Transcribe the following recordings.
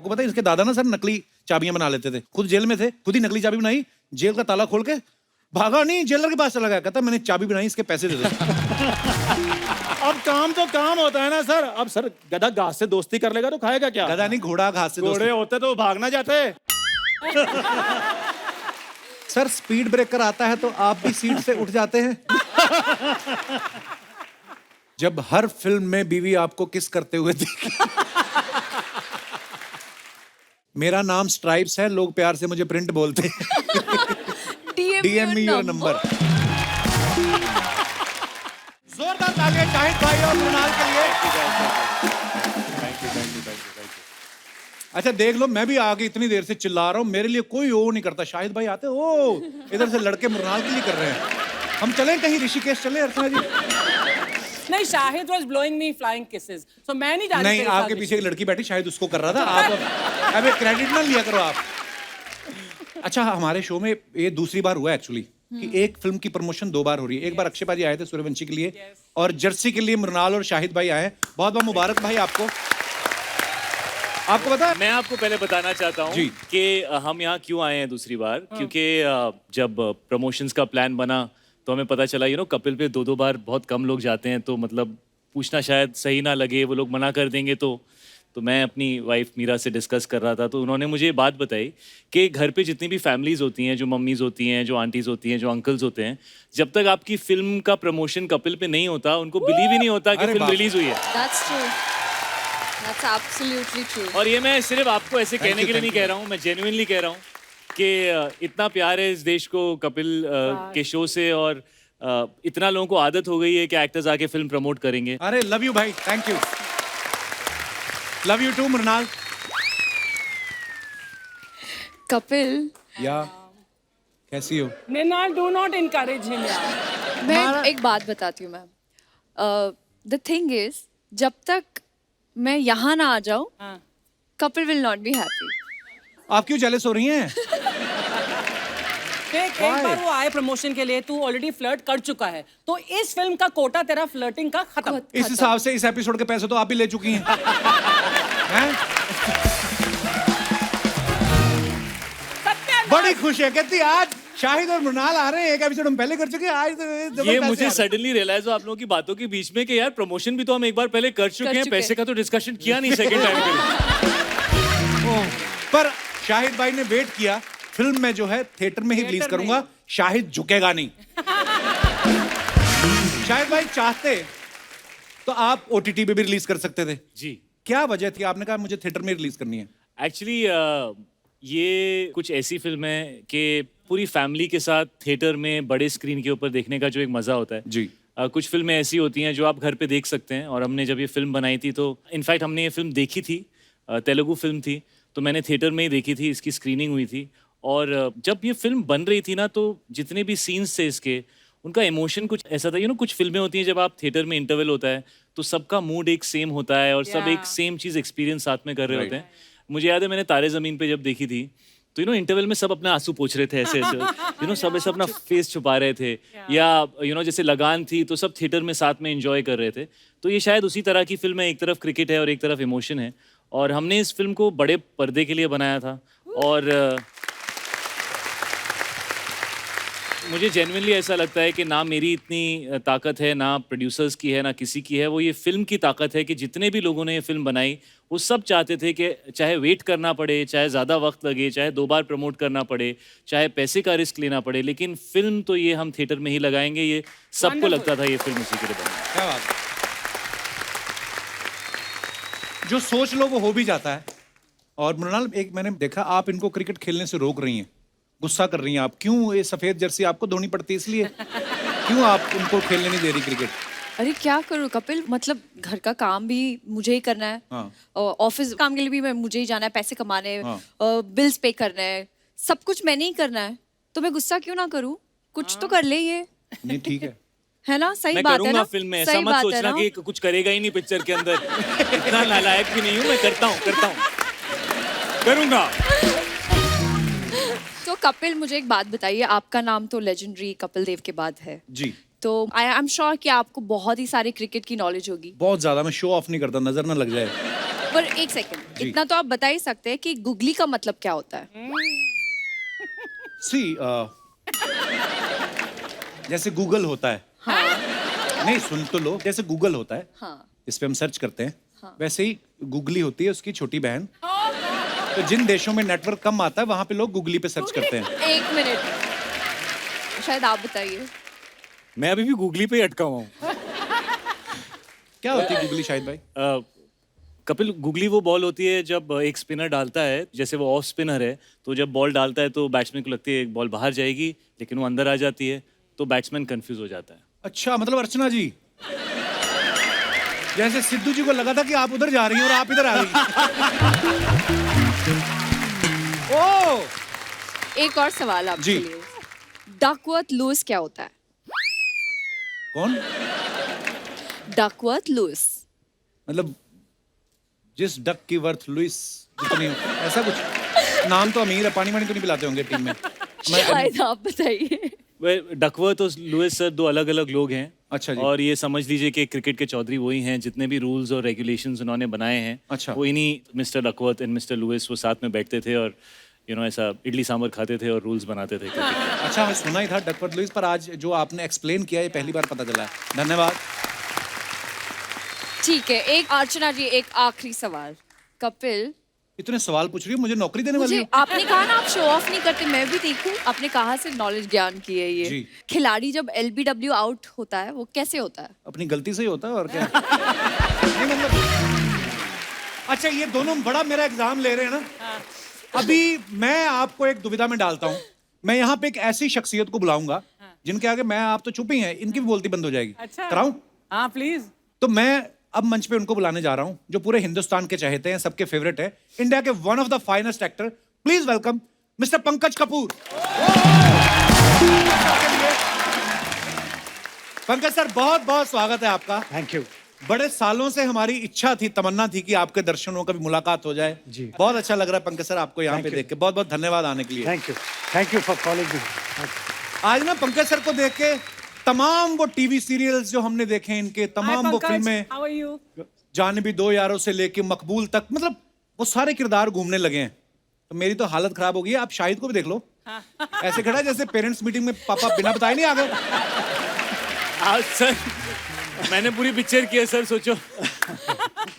आपको पता है इसके दादा ना सर नकली चाबियां बना लेते थे, खुद जेल में थे, खुद ही नकली चाबी बनाई, जेल का ताला खोल के भागा नहीं, जेलर के पास चला गया, कहता मैंने चाबी बनाई, इसके पैसे दे दो। अब काम तो काम होता है ना सर। अब सर गधा घास से दोस्ती कर लेगा तो खाएगा क्या? गधा नहीं, घोड़ा घास से घोड़े होते तो भागना जाते। सर स्पीड ब्रेकर आता है तो आप भी सीट से उठ जाते हैं। जब हर फिल्म में बीवी आपको किस करते हुए दिखी। मेरा नाम स्ट्राइप्स है, लोग प्यार से मुझे प्रिंट बोलते हैं। DM me your number। जोरदार तालियां शाहिद भाई और मृणाल के लिए। अच्छा देख लो, मैं भी आगे इतनी देर से चिल्ला रहा हूँ, मेरे लिए कोई वो नहीं करता। शाहिद भाई आते ओ इधर से लड़के मृणाल के लिए कर रहे हैं। हम चलें कहीं, ऋषिकेश चले अर्चना जी? नहीं, Shahid was blowing me flying kisses, so मैं नहीं जानती। नहीं, आपके पीछे एक लड़की बैठी, शायद उसको कर रहा था। आप अबे क्रेडिट ना लिया करो आप। अच्छा, हमारे शो में ये दूसरी बार हुआ एक्चुअली कि एक फिल्म की प्रमोशन 2 बार हो रही है। एक बार अक्षय पाजी आए थे सूर्यवंशी के लिए, और जर्सी के लिए मृणाल और शाहिद भाई आए। बहुत बहुत मुबारक भाई आपको। आपको पता है, मैं आपको पहले बताना चाहता हूँ कि हम यहाँ क्यों आए हैं दूसरी बार, क्योंकि जब प्रमोशंस का प्लान बना तो हमें पता चला कपिल पे 2 बार बहुत कम लोग जाते हैं, तो मतलब पूछना शायद सही ना लगे, वो लोग मना कर देंगे। तो मैं अपनी वाइफ मीरा से डिस्कस कर रहा था, तो उन्होंने मुझे ये बात बताई कि घर पे जितनी भी फैमिलीज होती हैं, जो मम्मीज होती हैं, जो आंटीज होती हैं, जो अंकल्स होते हैं, जब तक आपकी फिल्म का प्रमोशन कपिल पे नहीं होता, उनको बिलीव ही नहीं होता कि फिल्म रिलीज हुई है। That's true. That's absolutely true. और ये मैं सिर्फ आपको ऐसे कहने के लिए नहीं कह रहा हूँ, मैं जेन्युइनली कह रहा हूँ कि इतना प्यार है इस देश को कपिल के शो से, और इतना लोगों को आदत हो गई है कि एक्टर्स आके फिल्म प्रमोट करेंगे। अरे लव यू भाई, thank you. Love you too Mrunal. Kapil, या कैसी हो? Mrinal, do not encourage him यार। मैं एक बात बताती हूँ मैम। द थिंग इज, जब तक मैं यहाँ ना आ जाऊँ, Kapil will not be happy. आप क्यों जेलस हो रही हैं? एक बार वो आए प्रमोशन के लिए, तू ऑलरेडी फ्लर्ट कर चुका है, तो इस फिल्म का कोटा तेरा फ्लर्टिंग का खत्म। इस हिसाब से इस एपिसोड के पैसे तो आप ही ले चुकी हैं। हैं? बड़ी खुश है, कहती आज शाहिद और मृणाल आ रहे हैं, एक एपिसोड हम पहले कर चुके हैं, आज तो ये मुझे सडनली रियलाइज हुआ आप लोगों की बातों के बीच में कि यार प्रमोशन भी तो हम एक बार पहले कर चुके हैं, पैसे का तो डिस्कशन किया नहीं सेकंड टाइम पे। पर शाहिद भाई ने वेट किया, फिल्म में जो है थिएटर में ही रिलीज करूंगा, शाहिद झुकेगा नहीं। शाहिद भाई चाहते तो आप OTT पे भी रिलीज कर सकते थे। जी, क्या वजह थी, आपने कहा मुझे थिएटर में रिलीज करनी है? एक्चुअली ये कुछ ऐसी फिल्म है कि पूरी फैमिली के साथ थिएटर में बड़े स्क्रीन के ऊपर देखने का जो एक मजा होता है जी। कुछ फिल्में ऐसी होती हैं जो आप घर पे देख सकते हैं, और हमने जब ये फिल्म बनाई थी तो इनफैक्ट हमने ये फिल्म देखी थी, तेलुगु फिल्म थी, तो मैंने थिएटर में ही देखी थी, इसकी स्क्रीनिंग हुई थी। और जब ये फिल्म बन रही थी ना, तो जितने भी सीन्स थे इसके, उनका इमोशन कुछ ऐसा था। कुछ फिल्में होती हैं जब आप थिएटर में इंटरवल होता है तो सबका मूड एक सेम होता है और सब एक सेम चीज़ एक्सपीरियंस साथ में कर रहे होते हैं। मुझे याद है मैंने तारे ज़मीन पे जब देखी थी तो इंटरवल में सब अपना आंसू पोंछ रहे थे ऐसे ऐसे सब ऐसे अपना फेस छुपा रहे थे, या जैसे लगान थी तो सब थिएटर में साथ में एंजॉय कर रहे थे। तो ये शायद उसी तरह की फिल्म है, एक तरफ क्रिकेट है और एक तरफ इमोशन है, और हमने इस फिल्म को बड़े पर्दे के लिए बनाया था। और मुझे जेन्युइनली ऐसा लगता है कि ना मेरी इतनी ताकत है, ना प्रोड्यूसर्स की है, ना किसी की है, वो ये फिल्म की ताकत है कि जितने भी लोगों ने ये फिल्म बनाई वो सब चाहते थे कि चाहे वेट करना पड़े, चाहे ज़्यादा वक्त लगे, चाहे 2 बार प्रमोट करना पड़े, चाहे पैसे का रिस्क लेना पड़े, लेकिन फिल्म तो ये हम थिएटर में ही लगाएंगे। ये सबको लगता था ये फिल्म उसी के लिए बनी। क्या बात है। जो सोच लो वो हो भी जाता है। और मृणाल, एक मैंने देखा आप इनको क्रिकेट खेलने से रोक रही हैं, गुस्सा कर रही हैं आप। क्यों? ये सफेद जर्सी आपको धोनी पड़ती है इसलिए? क्यों आप उनको खेलने नहीं दे रही क्रिकेट? अरे क्या करूँ कपिल, मतलब घर का काम भी मुझे ही करना है, ऑफिस काम के लिए भी मुझे ही जाना है, पैसे कमाने, बिल्स पे करना है, सब कुछ मैंने ही करना है, तो मैं गुस्सा क्यों ना करूँ? कुछ तो कर ले ये। नहीं ठीक है ना, सही मैं बात है करूंगा ना? फिल्म में, ऐसा मत सोचना कि कुछ करेगा ही नहीं पिक्चर के अंदर। इतना नालायक भी नहीं हूँ मैं, करता हूँ करूंगा। तो कपिल, मुझे एक बात बताइए, आपका नाम तो लेजेंडरी कपिल देव के बाद है जी, तो आई एम श्योर कि आपको बहुत ही सारी क्रिकेट की नॉलेज होगी। बहुत ज्यादा। मैं शो ऑफ नहीं करता, नजर ना लग जाए। पर एक सेकंड, इतना तो आप बता ही सकते हैं कि गुगली का मतलब क्या होता है? सी जैसे गूगल होता है। हाँ। नहीं, सुन तो लो। जैसे गूगल होता है, हाँ। इस पे हम सर्च करते हैं, हाँ। वैसे ही गूगली होती है उसकी छोटी बहन। तो जिन देशों में नेटवर्क कम आता है वहां पे लोग गूगली पे सर्च करते हैं। एक मिनट, शायद आप बताइए। मैं अभी भी गूगली पे ही अटका हुआ हूँ। क्या होती है गूगली शाहिद भाई? कपिल, गुगली वो बॉल होती है जब एक स्पिनर डालता है, जैसे वो ऑफ स्पिनर है, तो जब बॉल डालता है तो बैट्समैन को लगती है एक बॉल बाहर जाएगी, लेकिन वो अंदर आ जाती है, तो बैट्समैन कंफ्यूज हो जाता है। अच्छा, मतलब अर्चना जी, जैसे सिद्धू जी को लगा था कि आप उधर जा रही हैं और आप इधर आ रही हैं। ओ, एक और सवाल आपके जी। लिए, डकवर्थ लुईस क्या होता है? कौन? डकवर्थ लुईस मतलब जिस डक की वर्थ लुइस जितनी, ऐसा कुछ नाम तो अमीर है। पानी वानी तो नहीं पिलाते होंगे टीम में? शायद आप बताइए। डकवर्थ और लुईस सर दो अलग अलग लोग हैं। अच्छा जी। और ये समझ लीजिए कि क्रिकेट के चौधरी वही हैं, जितने भी रूल्स और रेगुलेशंस उन्होंने बनाए हैं, अच्छा। वो इन्हीं mister Duckworth and mister Lewis वो साथ में बैठते थे और ऐसा इडली सांभर खाते थे और रूल्स बनाते थे क्रिकेट के। अच्छा, मैं सुना ही था डकवर्थ लुइस, पर आज जो आपने एक्सप्लेन किया ये पहली बार पता चला है। धन्यवाद। ठीक है, एक अर्चना जी, एक आखिरी सवाल। कपिल, इतने सवाल पूछ रही हो, मुझे नौकरी देने वाली मुझे हो? आपने कहा ना आप शो ऑफ नहीं करते, मैं भी देखूं आपने कहाँ से नॉलेज ज्ञान की है ये। जी। खिलाड़ी जब LBW आउट होता है वो कैसे होता है? अपनी गलती से ही होता है और क्या। नहीं मतलब, अच्छा ये दोनों बड़ा मेरा एग्जाम ले रहे हैं ना। अभी मैं आपको एक दुविधा में डालता हूँ। मैं यहाँ पे एक ऐसी शख्सियत को बुलाऊंगा जिनके आगे मैं आप तो चुप ही हैं, इनकी भी बोलती बंद हो जाएगी। अच्छा। कराऊं? हाँ प्लीज। तो मैं अब मंच पे उनको बुलाने जा रहा हूं जो पूरे हिंदुस्तान के चहेते हैं, सबके फेवरेट है, इंडिया के one of the finest actor. Please welcome mister Pankaj Kapoor. Pankaj sir, बहुत बहुत स्वागत है आपका। Thank you. बड़े सालों से हमारी इच्छा थी, तमन्ना थी कि आपके दर्शनों का भी मुलाकात हो जाए। जी। बहुत अच्छा लग रहा है पंकज सर आपको यहाँ पे देख के। बहुत बहुत धन्यवाद आने के लिए। Thank you for calling me. आज ना पंकज सर को देख के तमाम वो टीवी सीरियल्स जो हमने देखे हैं, इनके तमाम वो फिल्में, How are you? जाने भी दो यारों से लेके मकबूल तक, मतलब वो सारे किरदार घूमने लगे हैं। तो मेरी तो हालत खराब हो गई है। आप शाहिद को भी देख लो, ऐसे खड़ा है जैसे पेरेंट्स मीटिंग में पापा बिना बताए नहीं आ गए। आज सर मैंने पूरी पिक्चर की है सर, सोचो।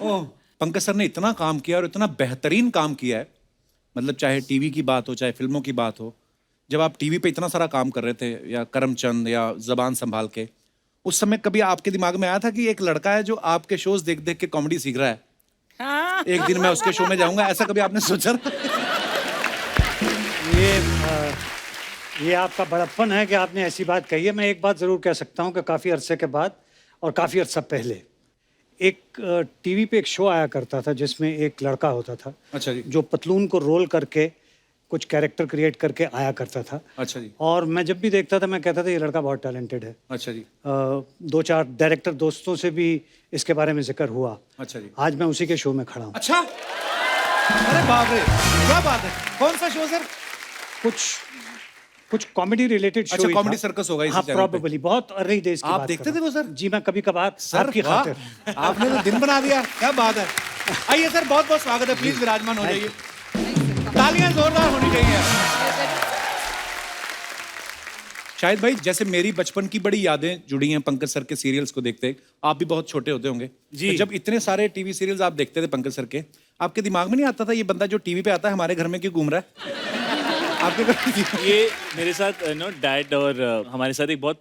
ओह, पंकज सर ने इतना काम किया और इतना बेहतरीन काम किया है, मतलब चाहे टीवी की बात हो चाहे फिल्मों की बात हो। जब आप टीवी पे इतना सारा काम कर रहे थे, या करमचंद या जबान संभाल के, उस समय कभी आपके दिमाग में आया था कि एक लड़का है जो आपके शोज देख देख के कॉमेडी सीख रहा है, हाँ। एक दिन मैं उसके शो में जाऊंगा, ऐसा कभी आपने सोचा था? ये आपका बड़प्पन है कि आपने ऐसी बात कही है। मैं एक बात ज़रूर कह सकता हूँ कि काफ़ी अरसे के बाद और काफ़ी अर्सा पहले एक टीवी पे एक शो आया करता था जिसमें एक लड़का होता था। अच्छा जी। जो पतलून को रोल करके कुछ कैरेक्टर क्रिएट करके आया करता था। अच्छा जी। और मैं जब भी देखता था मैं कहता था ये लड़का बहुत टैलेंटेड है। अच्छा जी। 2-4 डायरेक्टर दोस्तों से भी इसके बारे में जिक्र हुआ। अच्छा जी। आज मैं उसी के शो में खड़ा हूँ। अच्छा, अरे बाप रे, क्या बात है। कौन सा शो सर? कुछ कॉमेडी रिलेटेड शो। अच्छा, कॉमेडी सर्कस होगा इसी हाँ, चैनल पे। प्रोबेबली बहुत अर्ली डेज की आप बात देखते कर थे रहा वो हूँ। सर? जी, मैं कभी कभार सर आपकी वाह, खातिर। आपने तो दिन बना दिया, क्या बात है। आइए सर, बहुत बहुत स्वागत है, प्लीज विराजमान हो जाइए। तालियां जोरदार होनी चाहिए। शाहिद भाई, जैसे मेरी बचपन की बड़ी यादें जुड़ी हैं पंकज सर के सीरियल्स को देखते, आप भी बहुत छोटे होते होंगे जी। तो जब इतने सारे टीवी सीरियल्स आप देखते थे पंकज सर के, आपके दिमाग में नहीं आता था ये बंदा जो टीवी पे आता है हमारे घर में क्यों घूम रहा है? आपके घर में ये मेरे साथ डैड और हमारे साथ एक बहुत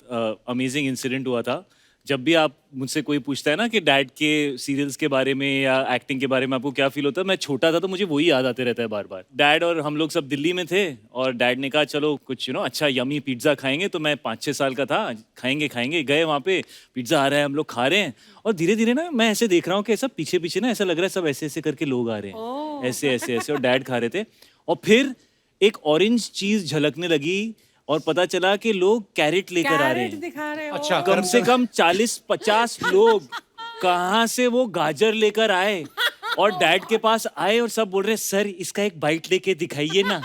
अमेजिंग इंसिडेंट हुआ था। जब भी आप मुझसे कोई पूछता है ना कि डैड के सीरियल्स के बारे में या एक्टिंग के बारे में आपको क्या फील होता है, मैं छोटा था तो मुझे वही याद आते रहता है बार बार। डैड और हम लोग सब दिल्ली में थे और डैड ने कहा चलो कुछ अच्छा यमी पिज्ज़ा खाएंगे। तो मैं 5-6 साल का था, खाएंगे गए वहाँ पे, पिज्ज़ा आ रहा है, हम लोग खा रहे हैं और धीरे धीरे ना मैं ऐसे देख रहा हूँ कि सब पीछे पीछे ना ऐसा लग रहा है सब ऐसे ऐसे करके लोग आ रहे हैं, ऐसे ऐसे ऐसे, और डैड खा रहे थे। और फिर एक ऑरेंज चीज झलकने लगी और पता चला कि लोग कैरेट लेकर आ रहे हैं। दिखा रहे हो। अच्छा, कम से कम 40-50 लोग कहाँ से वो गाजर लेकर आए और डैड के पास आए और सब बोल रहे सर इसका एक बाइट लेके दिखाइए ना।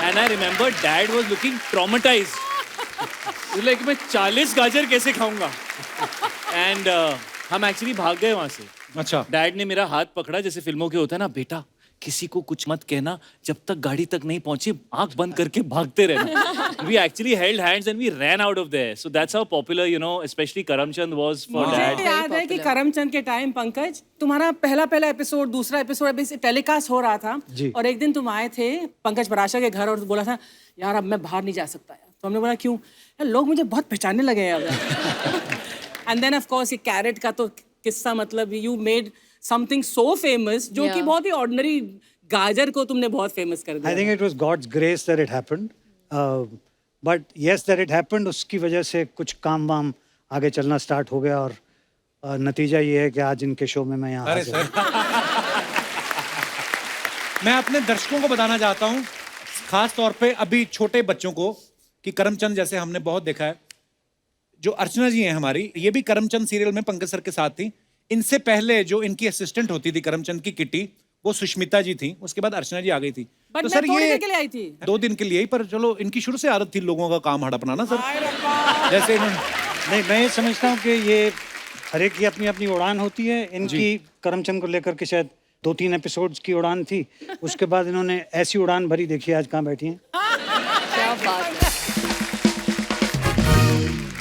And I remember dad was looking traumatised, like मैं 40 गाजर कैसे खाऊंगा। एंड हम एक्चुअली भाग गए वहां से। अच्छा। डैड ने मेरा हाथ पकड़ा, जैसे फिल्मों के होता है ना, बेटा किसी को कुछ मत कहना जब तक गाड़ी तक नहीं पहुंची, आंख बंद करके भागते रहना। We actually held hands and we ran out of there. So that's how popular, you know, especially Karamchand was for मुझे dad. याद है कि करमचंद के टाइम पंकज तुम्हारा पहला एपिसोड, दूसरा एपिसोड अभी टेलीकास्ट हो रहा था जी। और एक दिन तुम आए थे पंकज पराशर के घर और बोला था यार अब मैं बाहर नहीं जा सकता यार। तो हमने बोला क्यों? यार लोग मुझे बहुत पहचानने लगे हैं अब। एंड देन ऑफ कोर्स ये कैरेट का तो किस्सा, मतलब you made something so famous जो कि बहुत ही ऑर्डिनरी गाजर को तुमने बहुत फेमस कर दिया। I think it was God's grace that it happened. But yes, that it happened. उसकी वजह से कुछ काम वाम आगे चलना स्टार्ट हो गया और नतीजा ये है कि आज इनके शो में मैं यहाँ अरे हाजिर हूँ। सर मैं अपने दर्शकों को बताना चाहता हूँ, खास तौर पे अभी छोटे बच्चों को, कि करमचंद जैसे हमने बहुत देखा है, जो अर्चना जी हैं हमारी, ये भी करमचंद सीरियल में पंकज सर के साथ थी। इनसे पहले जो इनकी असिस्टेंट होती थी करमचंद की किटी, वो सुष्मिता जी थी, उसके बाद अर्चना जी आ गई थी। बट तो मैं सर थोड़ी ये देर के लिए आई थी। 2 दिन के लिए ही, पर चलो इनकी शुरू से आदत थी लोगों का काम हड़पना ना सर, जैसे इन्होंने। नहीं, मैं ये समझता हूँ कि ये हर एक की अपनी अपनी उड़ान होती है। इनकी करमचंद को लेकर के शायद 2-3 एपिसोड्स की उड़ान थी, उसके बाद इन्होंने ऐसी उड़ान भरी, देखिए आज कहाँ बैठी हैं। क्या बात है।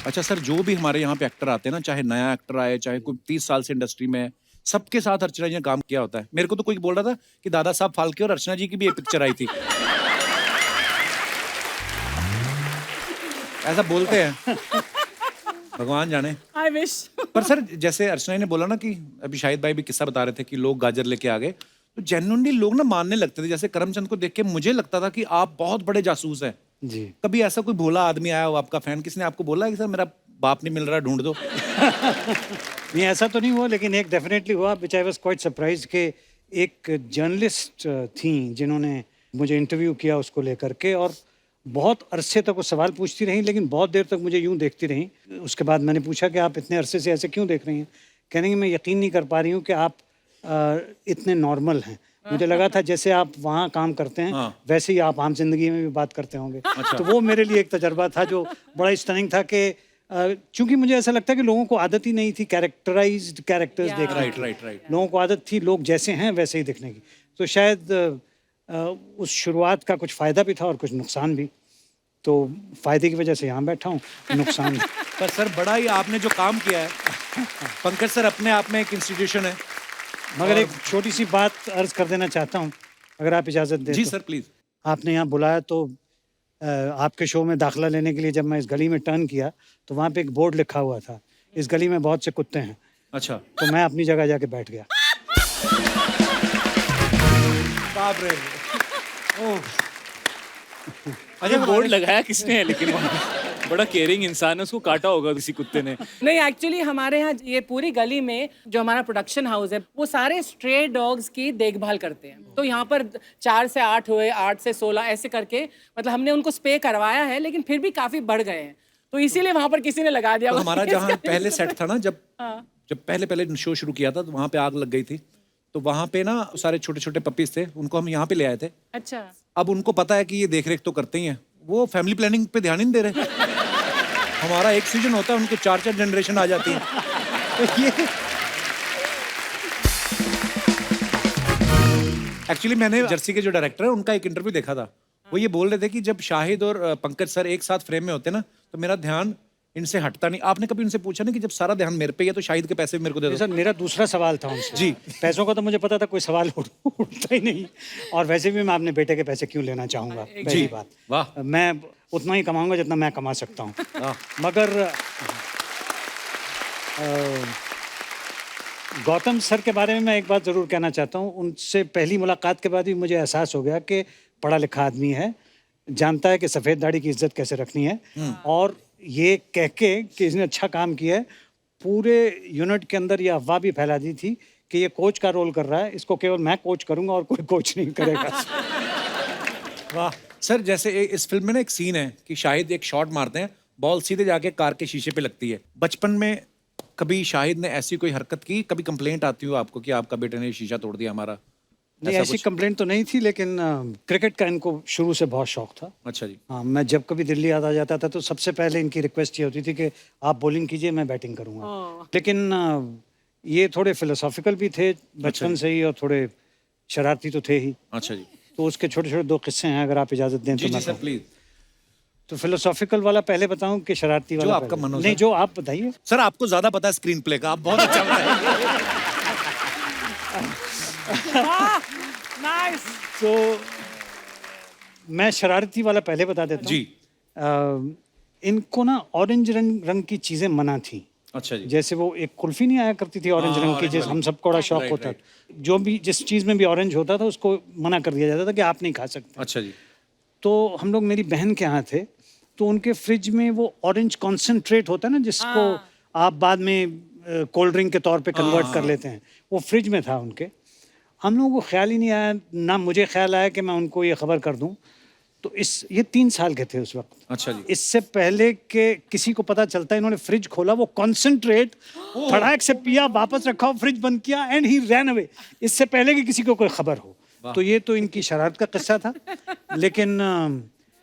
अच्छा सर, जो भी हमारे यहाँ पे एक्टर आते हैं ना, चाहे नया एक्टर आए, चाहे कोई 30 साल से इंडस्ट्री में है, सबके साथ अर्चना जी ने काम किया होता है। मेरे को तो कोई बोल रहा था कि दादा साहब फाल्के और अर्चना जी की भी एक पिक्चर आई थी। ऐसा बोलते हैं, भगवान जाने। I wish. पर सर जैसे अर्चना जी ने बोला ना कि अभी शाहिद भाई भी किस्सा बता रहे थे कि लोग गाजर लेके आ गए, तो जेन्युइनली लोग ना मानने लगते थे। जैसे करमचंद को देख के मुझे लगता था कि आप बहुत बड़े जासूस हैं। जी। कभी ऐसा कोई भोला आदमी आया हो आपका फैन, किसने आपको बोला कि सर मेरा बाप नहीं मिल रहा, ढूंढ दो? नहीं, ऐसा तो नहीं हुआ, लेकिन एक डेफिनेटली हुआ, विच आई वाज क्वाइट सरप्राइज कि एक जर्नलिस्ट थी जिन्होंने मुझे इंटरव्यू किया उसको लेकर के, और बहुत अरसे तक वो सवाल पूछती रही, लेकिन बहुत देर तक मुझे यूं देखती रही। उसके बाद मैंने पूछा कि आप इतने अरसे से ऐसे क्यों देख रही हैं? कहने कि मैं यकीन नहीं कर पा रही हूँ कि आप इतने नॉर्मल हैं। मुझे लगा था जैसे आप वहाँ काम करते हैं वैसे ही आप आम जिंदगी में भी बात करते होंगे। तो वो मेरे लिए एक तजर्बा था जो बड़ा स्टनिंग था कि चूंकि मुझे ऐसा लगता है कि लोगों को आदत ही नहीं थी कैरेक्टराइज्ड कैरेक्टर्स देखने की। राइट। लोगों को आदत थी लोग जैसे हैं वैसे ही दिखने की। तो शायद उस शुरुआत का कुछ फ़ायदा भी था और कुछ नुकसान भी। तो फ़ायदे की वजह से यहाँ बैठा हूँ, नुकसान पर सर बड़ा ही आपने जो काम किया है, पंकज सर अपने आप में एक इंस्टीट्यूशन है। मगर एक छोटी सी बात अर्ज कर देना चाहता हूँ, अगर आप इजाज़त दें। जी तो। Sir please. आपने यहाँ बुलाया तो आपके शो में दाखिला लेने के लिए जब मैं इस गली में टर्न किया तो वहाँ पे एक बोर्ड लिखा हुआ था, इस गली में बहुत से कुत्ते हैं। अच्छा। तो मैं अपनी जगह जाके बैठ गया। बाप रे। अरे बोर्ड लगाया किसने है, लेकिन बड़ा केयरिंग इंसान है, उसको काटा होगा किसी कुत्ते ने। नहीं, एक्चुअली हमारे यहाँ ये पूरी गली में जो हमारा प्रोडक्शन हाउस है वो सारे स्ट्रे डॉग्स की देखभाल करते हैं। तो यहाँ पर 4 से 8 हुए, 8 से 16 ऐसे करके, मतलब हमने उनको स्प्रे करवाया है, लेकिन फिर भी काफी बढ़ गए हैं, तो इसीलिए वहां पर किसी ने लगा दिया। तो हमारा जहाँ पहले सेट था ना, जब पहले शो शुरू किया था तो वहाँ पे आग लग गई थी। तो वहाँ पे ना सारे छोटे छोटे पपीज थे, उनको हम यहाँ पे ले आए थे। अच्छा। अब उनको पता है कि ये देख रेख तो करते ही हैं, वो फैमिली प्लानिंग पे ध्यान ही नहीं दे रहे। हमारा एक सीजन होता है, उनके 4-4 जनरेशन आ जाती है। तो ये एक्चुअली मैंने जर्सी के जो डायरेक्टर है उनका एक इंटरव्यू देखा था। वो ये बोल रहे थे कि जब शाहिद और पंकज सर एक साथ फ्रेम में होते ना तो मेरा ध्यान इनसे हटता नहीं। आपने कभी उनसे पूछा नहीं कि जब सारा ध्यान मेरे पे है तो शाहिद के पैसे भी मेरे को दे दो? सर मेरा दूसरा सवाल था उनसे। जी। पैसों का तो मुझे पता था कोई सवाल उठता ही नहीं, और वैसे भी मैं अपने बेटे के पैसे क्यों लेना चाहूँगा, पहली बात। वाह। मैं उतना ही कमाऊंगा जितना मैं कमा सकता हूँ। मगर गौतम सर के बारे में मैं एक बात ज़रूर कहना चाहता हूँ। उनसे पहली मुलाकात के बाद ही मुझे एहसास हो गया कि पढ़ा लिखा आदमी है, जानता है कि सफ़ेद दाढ़ी की इज्जत कैसे रखनी है, और ये कह के कि इसने अच्छा काम किया है, पूरे यूनिट के अंदर ये अफवाह भी फैला दी थी कि ये कोच का रोल कर रहा है, इसको केवल मैं कोच करूंगा और कोई कोच नहीं करेगा। वाह सर, जैसे इस फिल्म में ना एक सीन है कि शाहिद एक शॉट मारते हैं, बॉल सीधे जाके कार के शीशे पे लगती है। बचपन में कभी शाहिद ने ऐसी कोई हरकत की, कभी कंप्लेंट आती हो आपको कि आपका बेटे ने शीशा तोड़ दिया हमारा? नहीं, ऐसी कंप्लेंट तो नहीं थी, लेकिन क्रिकेट का इनको शुरू से बहुत शौक था। अच्छा जी। हाँ, मैं जब कभी दिल्ली आ जाता था तो सबसे पहले इनकी रिक्वेस्ट ये होती थी कि आप बॉलिंग कीजिए, मैं बैटिंग करूंगा। लेकिन ये थोड़े फिलोसॉफिकल भी थे बचपन से ही और थोड़े शरारती तो थे ही। अच्छा जी, तो उसके छोटे छोटे 2 किस्से हैं, अगर आप इजाजत दें जी तो जी मैं सर कहूँ। प्लीज। तो फिलोसॉफिकल वाला पहले बताऊं कि शरारती वाला आपका पहले? मन हो, नहीं, सर। जो आप बताइए। सर आपको ज्यादा पता है स्क्रीन प्ले का, आप बहुत अच्छा बताएंगे। नाइस। तो मैं शरारती वाला पहले बता देता हूँ। जी। इनको ना ऑरेंज रंग की चीजें मना थी। अच्छा जी, जैसे वो एक कुल्फी नहीं आया करती थी ऑरेंज रंग की, जिस हम सबको बड़ा शौक होता था। जो भी जिस चीज में भी ऑरेंज होता था उसको मना कर दिया जाता था कि आप नहीं खा सकते। अच्छा जी, तो हम लोग मेरी बहन के यहाँ थे, तो उनके फ्रिज में वो ऑरेंज कॉन्सेंट्रेट होता है ना, जिसको आप बाद में कोल्ड ड्रिंक के तौर पे कन्वर्ट कर लेते हैं, वो फ्रिज में था उनके। हम लोगों को ख्याल ही नहीं आया, ना मुझे ख्याल आया कि मैं उनको ये खबर कर दूं। तो ये 3 साल के थे उस वक्त। अच्छा जी। इससे पहले के किसी को पता चलता है, इन्होंने फ्रिज खोला, वो कॉन्सेंट्रेट फटाक से पिया, वापस रखा, फ्रिज बंद किया एंड ही रैन अवे, इससे पहले कि किसी को कोई खबर हो। तो ये तो इनकी शरारत का किस्सा था। लेकिन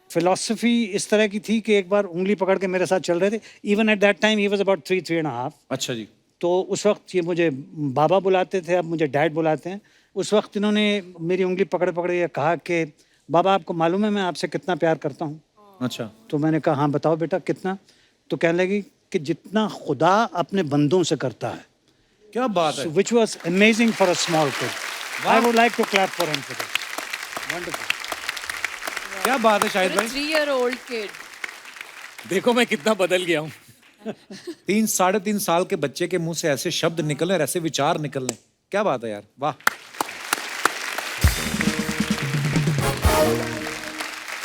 फिलॉसफी इस तरह की थी कि एक बार उंगली पकड़ के मेरे साथ चल रहे थे। Even at that time he was about 3.5। अच्छा जी, तो उस वक्त ये मुझे बाबा बुलाते थे, अब मुझे डैड बुलाते हैं। उस वक्त इन्होंने मेरी उंगली पकड़े पकड़े ये कहा कि बाबा आपको मालूम है मैं आपसे कितना प्यार करता हूँ? अच्छा, तो मैंने कहा हाँ बताओ बेटा कितना? तो कहने लगी कि जितना खुदा अपने बंदों से करता है। क्या बात है। Which was amazing for a small kid. I would like to clap for him for this. Wonderful. क्या बात है शाहिद भाई। 3-year-old kid. देखो मैं कितना बदल गया हूँ। 3-3.5 साल के बच्चे के मुंह से ऐसे शब्द निकले और ऐसे विचार निकलने, क्या बात है यार, वाह।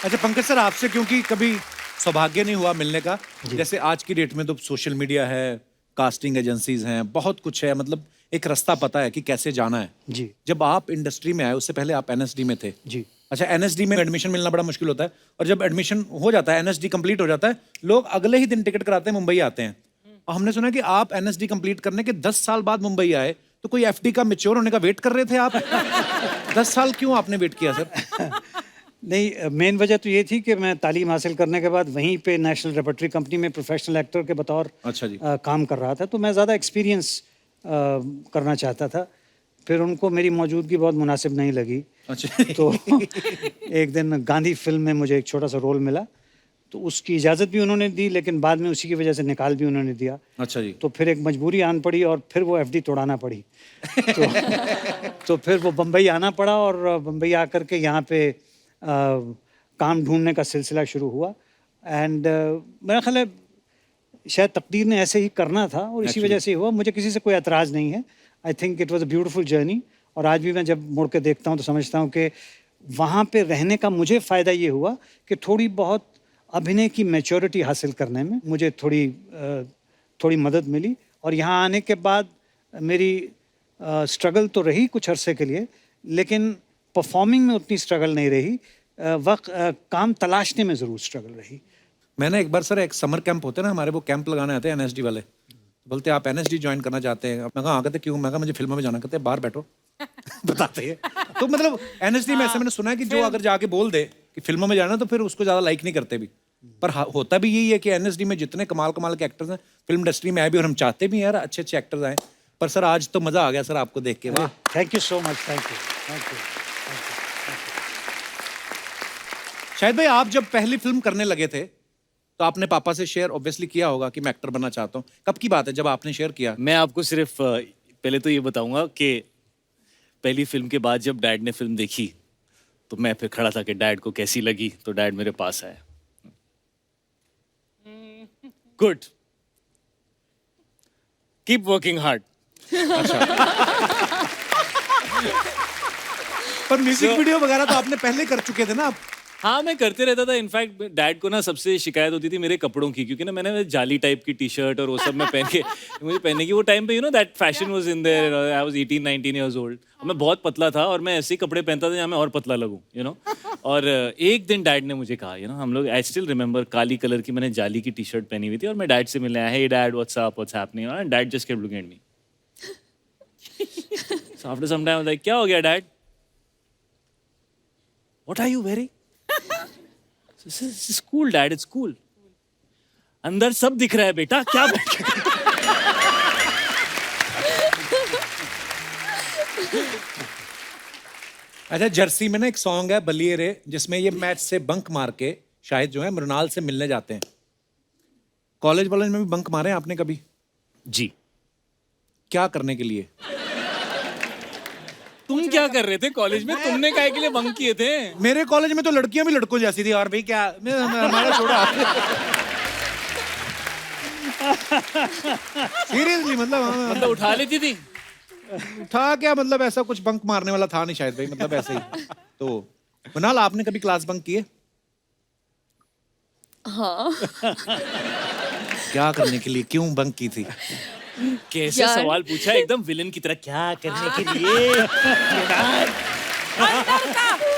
अच्छा पंकज सर, आपसे क्योंकि कभी सौभाग्य नहीं हुआ मिलने का, जैसे आज की डेट में तो सोशल मीडिया है, कास्टिंग एजेंसीज हैं, बहुत कुछ है, मतलब एक रास्ता पता है कि कैसे जाना है। जी जब आप इंडस्ट्री में आए उससे पहले आप एनएसडी में थे। जी अच्छा, एनएसडी में एडमिशन मिलना बड़ा मुश्किल होता है, और जब एडमिशन हो जाता है, एनएसडी कंप्लीट हो जाता है, लोग अगले ही दिन टिकट कराते हैं, मुंबई आते हैं। और हमने सुना कि आप एनएसडी कंप्लीट करने के 10 साल बाद मुंबई आए, तो कोई एफडी का मैच्योर होने का वेट कर रहे थे आप? 10 साल क्यों आपने वेट किया सर? नहीं, मेन वजह तो ये थी कि मैं तालीम हासिल करने के बाद वहीं पे नेशनल रेपर्टरी कंपनी में प्रोफेशनल एक्टर के बतौर अच्छा जी, काम कर रहा था। तो मैं ज़्यादा एक्सपीरियंस करना चाहता था। फिर उनको मेरी मौजूदगी बहुत मुनासिब नहीं लगी। अच्छा तो एक दिन गांधी फिल्म में मुझे एक छोटा सा रोल मिला, तो उसकी इजाज़त भी उन्होंने दी, लेकिन बाद में उसी की वजह से निकाल भी उन्होंने दिया। अच्छा जी, तो फिर एक मजबूरी आन पड़ी और फिर वो एफडी तोड़ाना पड़ी। तो फिर वो बम्बई आना पड़ा, और बम्बई आकर के यहाँ पे काम ढूंढने का सिलसिला शुरू हुआ। एंड मेरा ख्याल है शायद तकदीर ने ऐसे ही करना था और इसी वजह से हुआ। मुझे किसी से कोई एतराज़ नहीं है। I think it was a beautiful journey, और आज भी मैं जब मुड़ के देखता हूँ तो समझता हूँ कि वहाँ पे रहने का मुझे फ़ायदा ये हुआ कि थोड़ी बहुत अभिनय की मैच्योरिटी हासिल करने में मुझे थोड़ी मदद मिली। और यहाँ आने के बाद मेरी स्ट्रगल तो रही कुछ अरसे के लिए, लेकिन परफॉर्मिंग में उतनी स्ट्रगल नहीं रही। काम तलाशने में ज़रूर स्ट्रगल रही। मैंने एक बार सर, एक समर कैंप होते हैं ना हमारे, वो कैंप लगाने आते हैं एनएसडी वाले, बोलते हैं आप एनएसडी ज्वाइन करना चाहते हैं? मैं कहा हाँ। कहते क्यों? मैं कहा मुझे फिल्मों में जाना। कहते बाहर बैठो बताते हैं। तो मतलब एनएसडी में ऐसे मैंने सुना है कि जो अगर जाके बोल दे कि फिल्मों में जाना, तो फिर उसको ज़्यादा लाइक नहीं करते भी। पर होता भी यही है कि एनएसडी में जितने कमाल कमाल के एक्टर्स हैं, फिल्म इंडस्ट्री में आए भी, और हम चाहते भी हैं यार अच्छे अच्छे एक्टर्स आए। पर सर आज तो मज़ा आ गया सर आपको देख के, वाह। Thank you so much. Thank you, thank you. Shahid भाई, आप जब पहली फिल्म करने लगे थे तो आपने पापा से शेयर ऑब्वियसली किया होगा कि मैं एक्टर बनना चाहता हूँ। कब की बात है जब आपने शेयर किया? मैं आपको सिर्फ पहले तो ये बताऊंगा कि पहली फिल्म के बाद जब डैड ने फिल्म देखी तो मैं फिर खड़ा था कि डैड को कैसी लगी, तो डैड मेरे पास आया। Good, keep working hard. पर म्यूजिक वीडियो वगैरह तो आपने पहले कर चुके थे ना आप? हाँ, मैं करते रहता था। इनफैक्ट डैड को ना सबसे शिकायत होती थी मेरे कपड़ों की, क्योंकि ना मैंने जाली टाइप की टी शर्ट और वो सब मैं पहन के मुझे पहनने की वो टाइम पे you know that fashion was in their. I was 18-19 years old. मैं बहुत पतला था और मैं ऐसे ही कपड़े पहनता था जहाँ मैं और पतला लगूं, यू नो। और एक दिन डैड ने मुझे कहा, यू नो, हम लोग, I still remember, Kali colour की मैंने जाली की टी शर्ट पहनी हुई थी और मैं डैड से मिलने आया, hey dad what's up, what's happening, and dad just kept looking at me. So after some time like, क्या हो गया dad? What are you wearing? It's cool, Dad. It's cool. अंदर सब दिख रहा है बेटा, क्या अच्छा, जर्सी में ना एक सॉन्ग है बलिए रे, जिसमें ये मैच से बंक मार के शायद जो है मृणाल से मिलने जाते हैं। कॉलेज वॉलेज में भी बंक मारे हैं आपने कभी? जी। क्या करने के लिए? तुम क्या कर रहे थे कॉलेज में? तुमने काहे के लिए बंक किए थे? मेरे कॉलेज में तो लड़कियां भी लड़कों जैसी थी। और भाई क्या हमारा छोड़ा। सीरियसली मतलब उठा लेती थी? था क्या, मतलब ऐसा कुछ बंक मारने वाला था नहीं शायद भाई, मतलब ऐसे ही। तो मृणाल, आपने कभी क्लास बंक किए? हाँ। क्या करने के लिए, क्यों बंक की थी? कैसे यार। सवाल पूछा, एकदम विलन की तरह। क्या करने के लिए?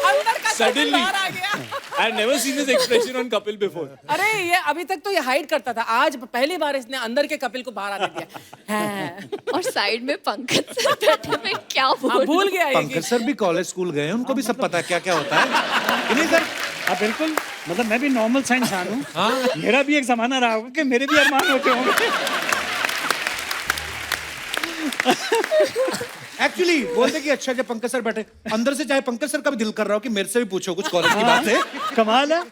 अंदर का Suddenly. बाहर आ गया। I've never seen this expression on Kapil before. अरे ये अभी तक तो ये हाइड करता था, आज पहली बार इसने अंदर के कपिल को बाहर आने दिया। हाँ। और साइड में पंकज सर बैठे, मैं क्या हाँ, बोलूं? भूल गया ये पंकज सर भी कॉलेज स्कूल गए हैं, उनको भी सब पता है क्या क्या होता है। नहीं सर, हाँ बिल्कुल, मतलब मैं भी नॉर्मल सा इंसान हूँ। मेरा भी एक जमाना रहा होगा कि मेरे भी अरमान होते होंगे। एक्चुअली बोलते कि अच्छा जब पंकज सर बैठे, अंदर से चाहे पंकज सर का भी दिल कर रहा हो कि मेरे से भी पूछो कुछ कॉलेज की बात है। कमाल है।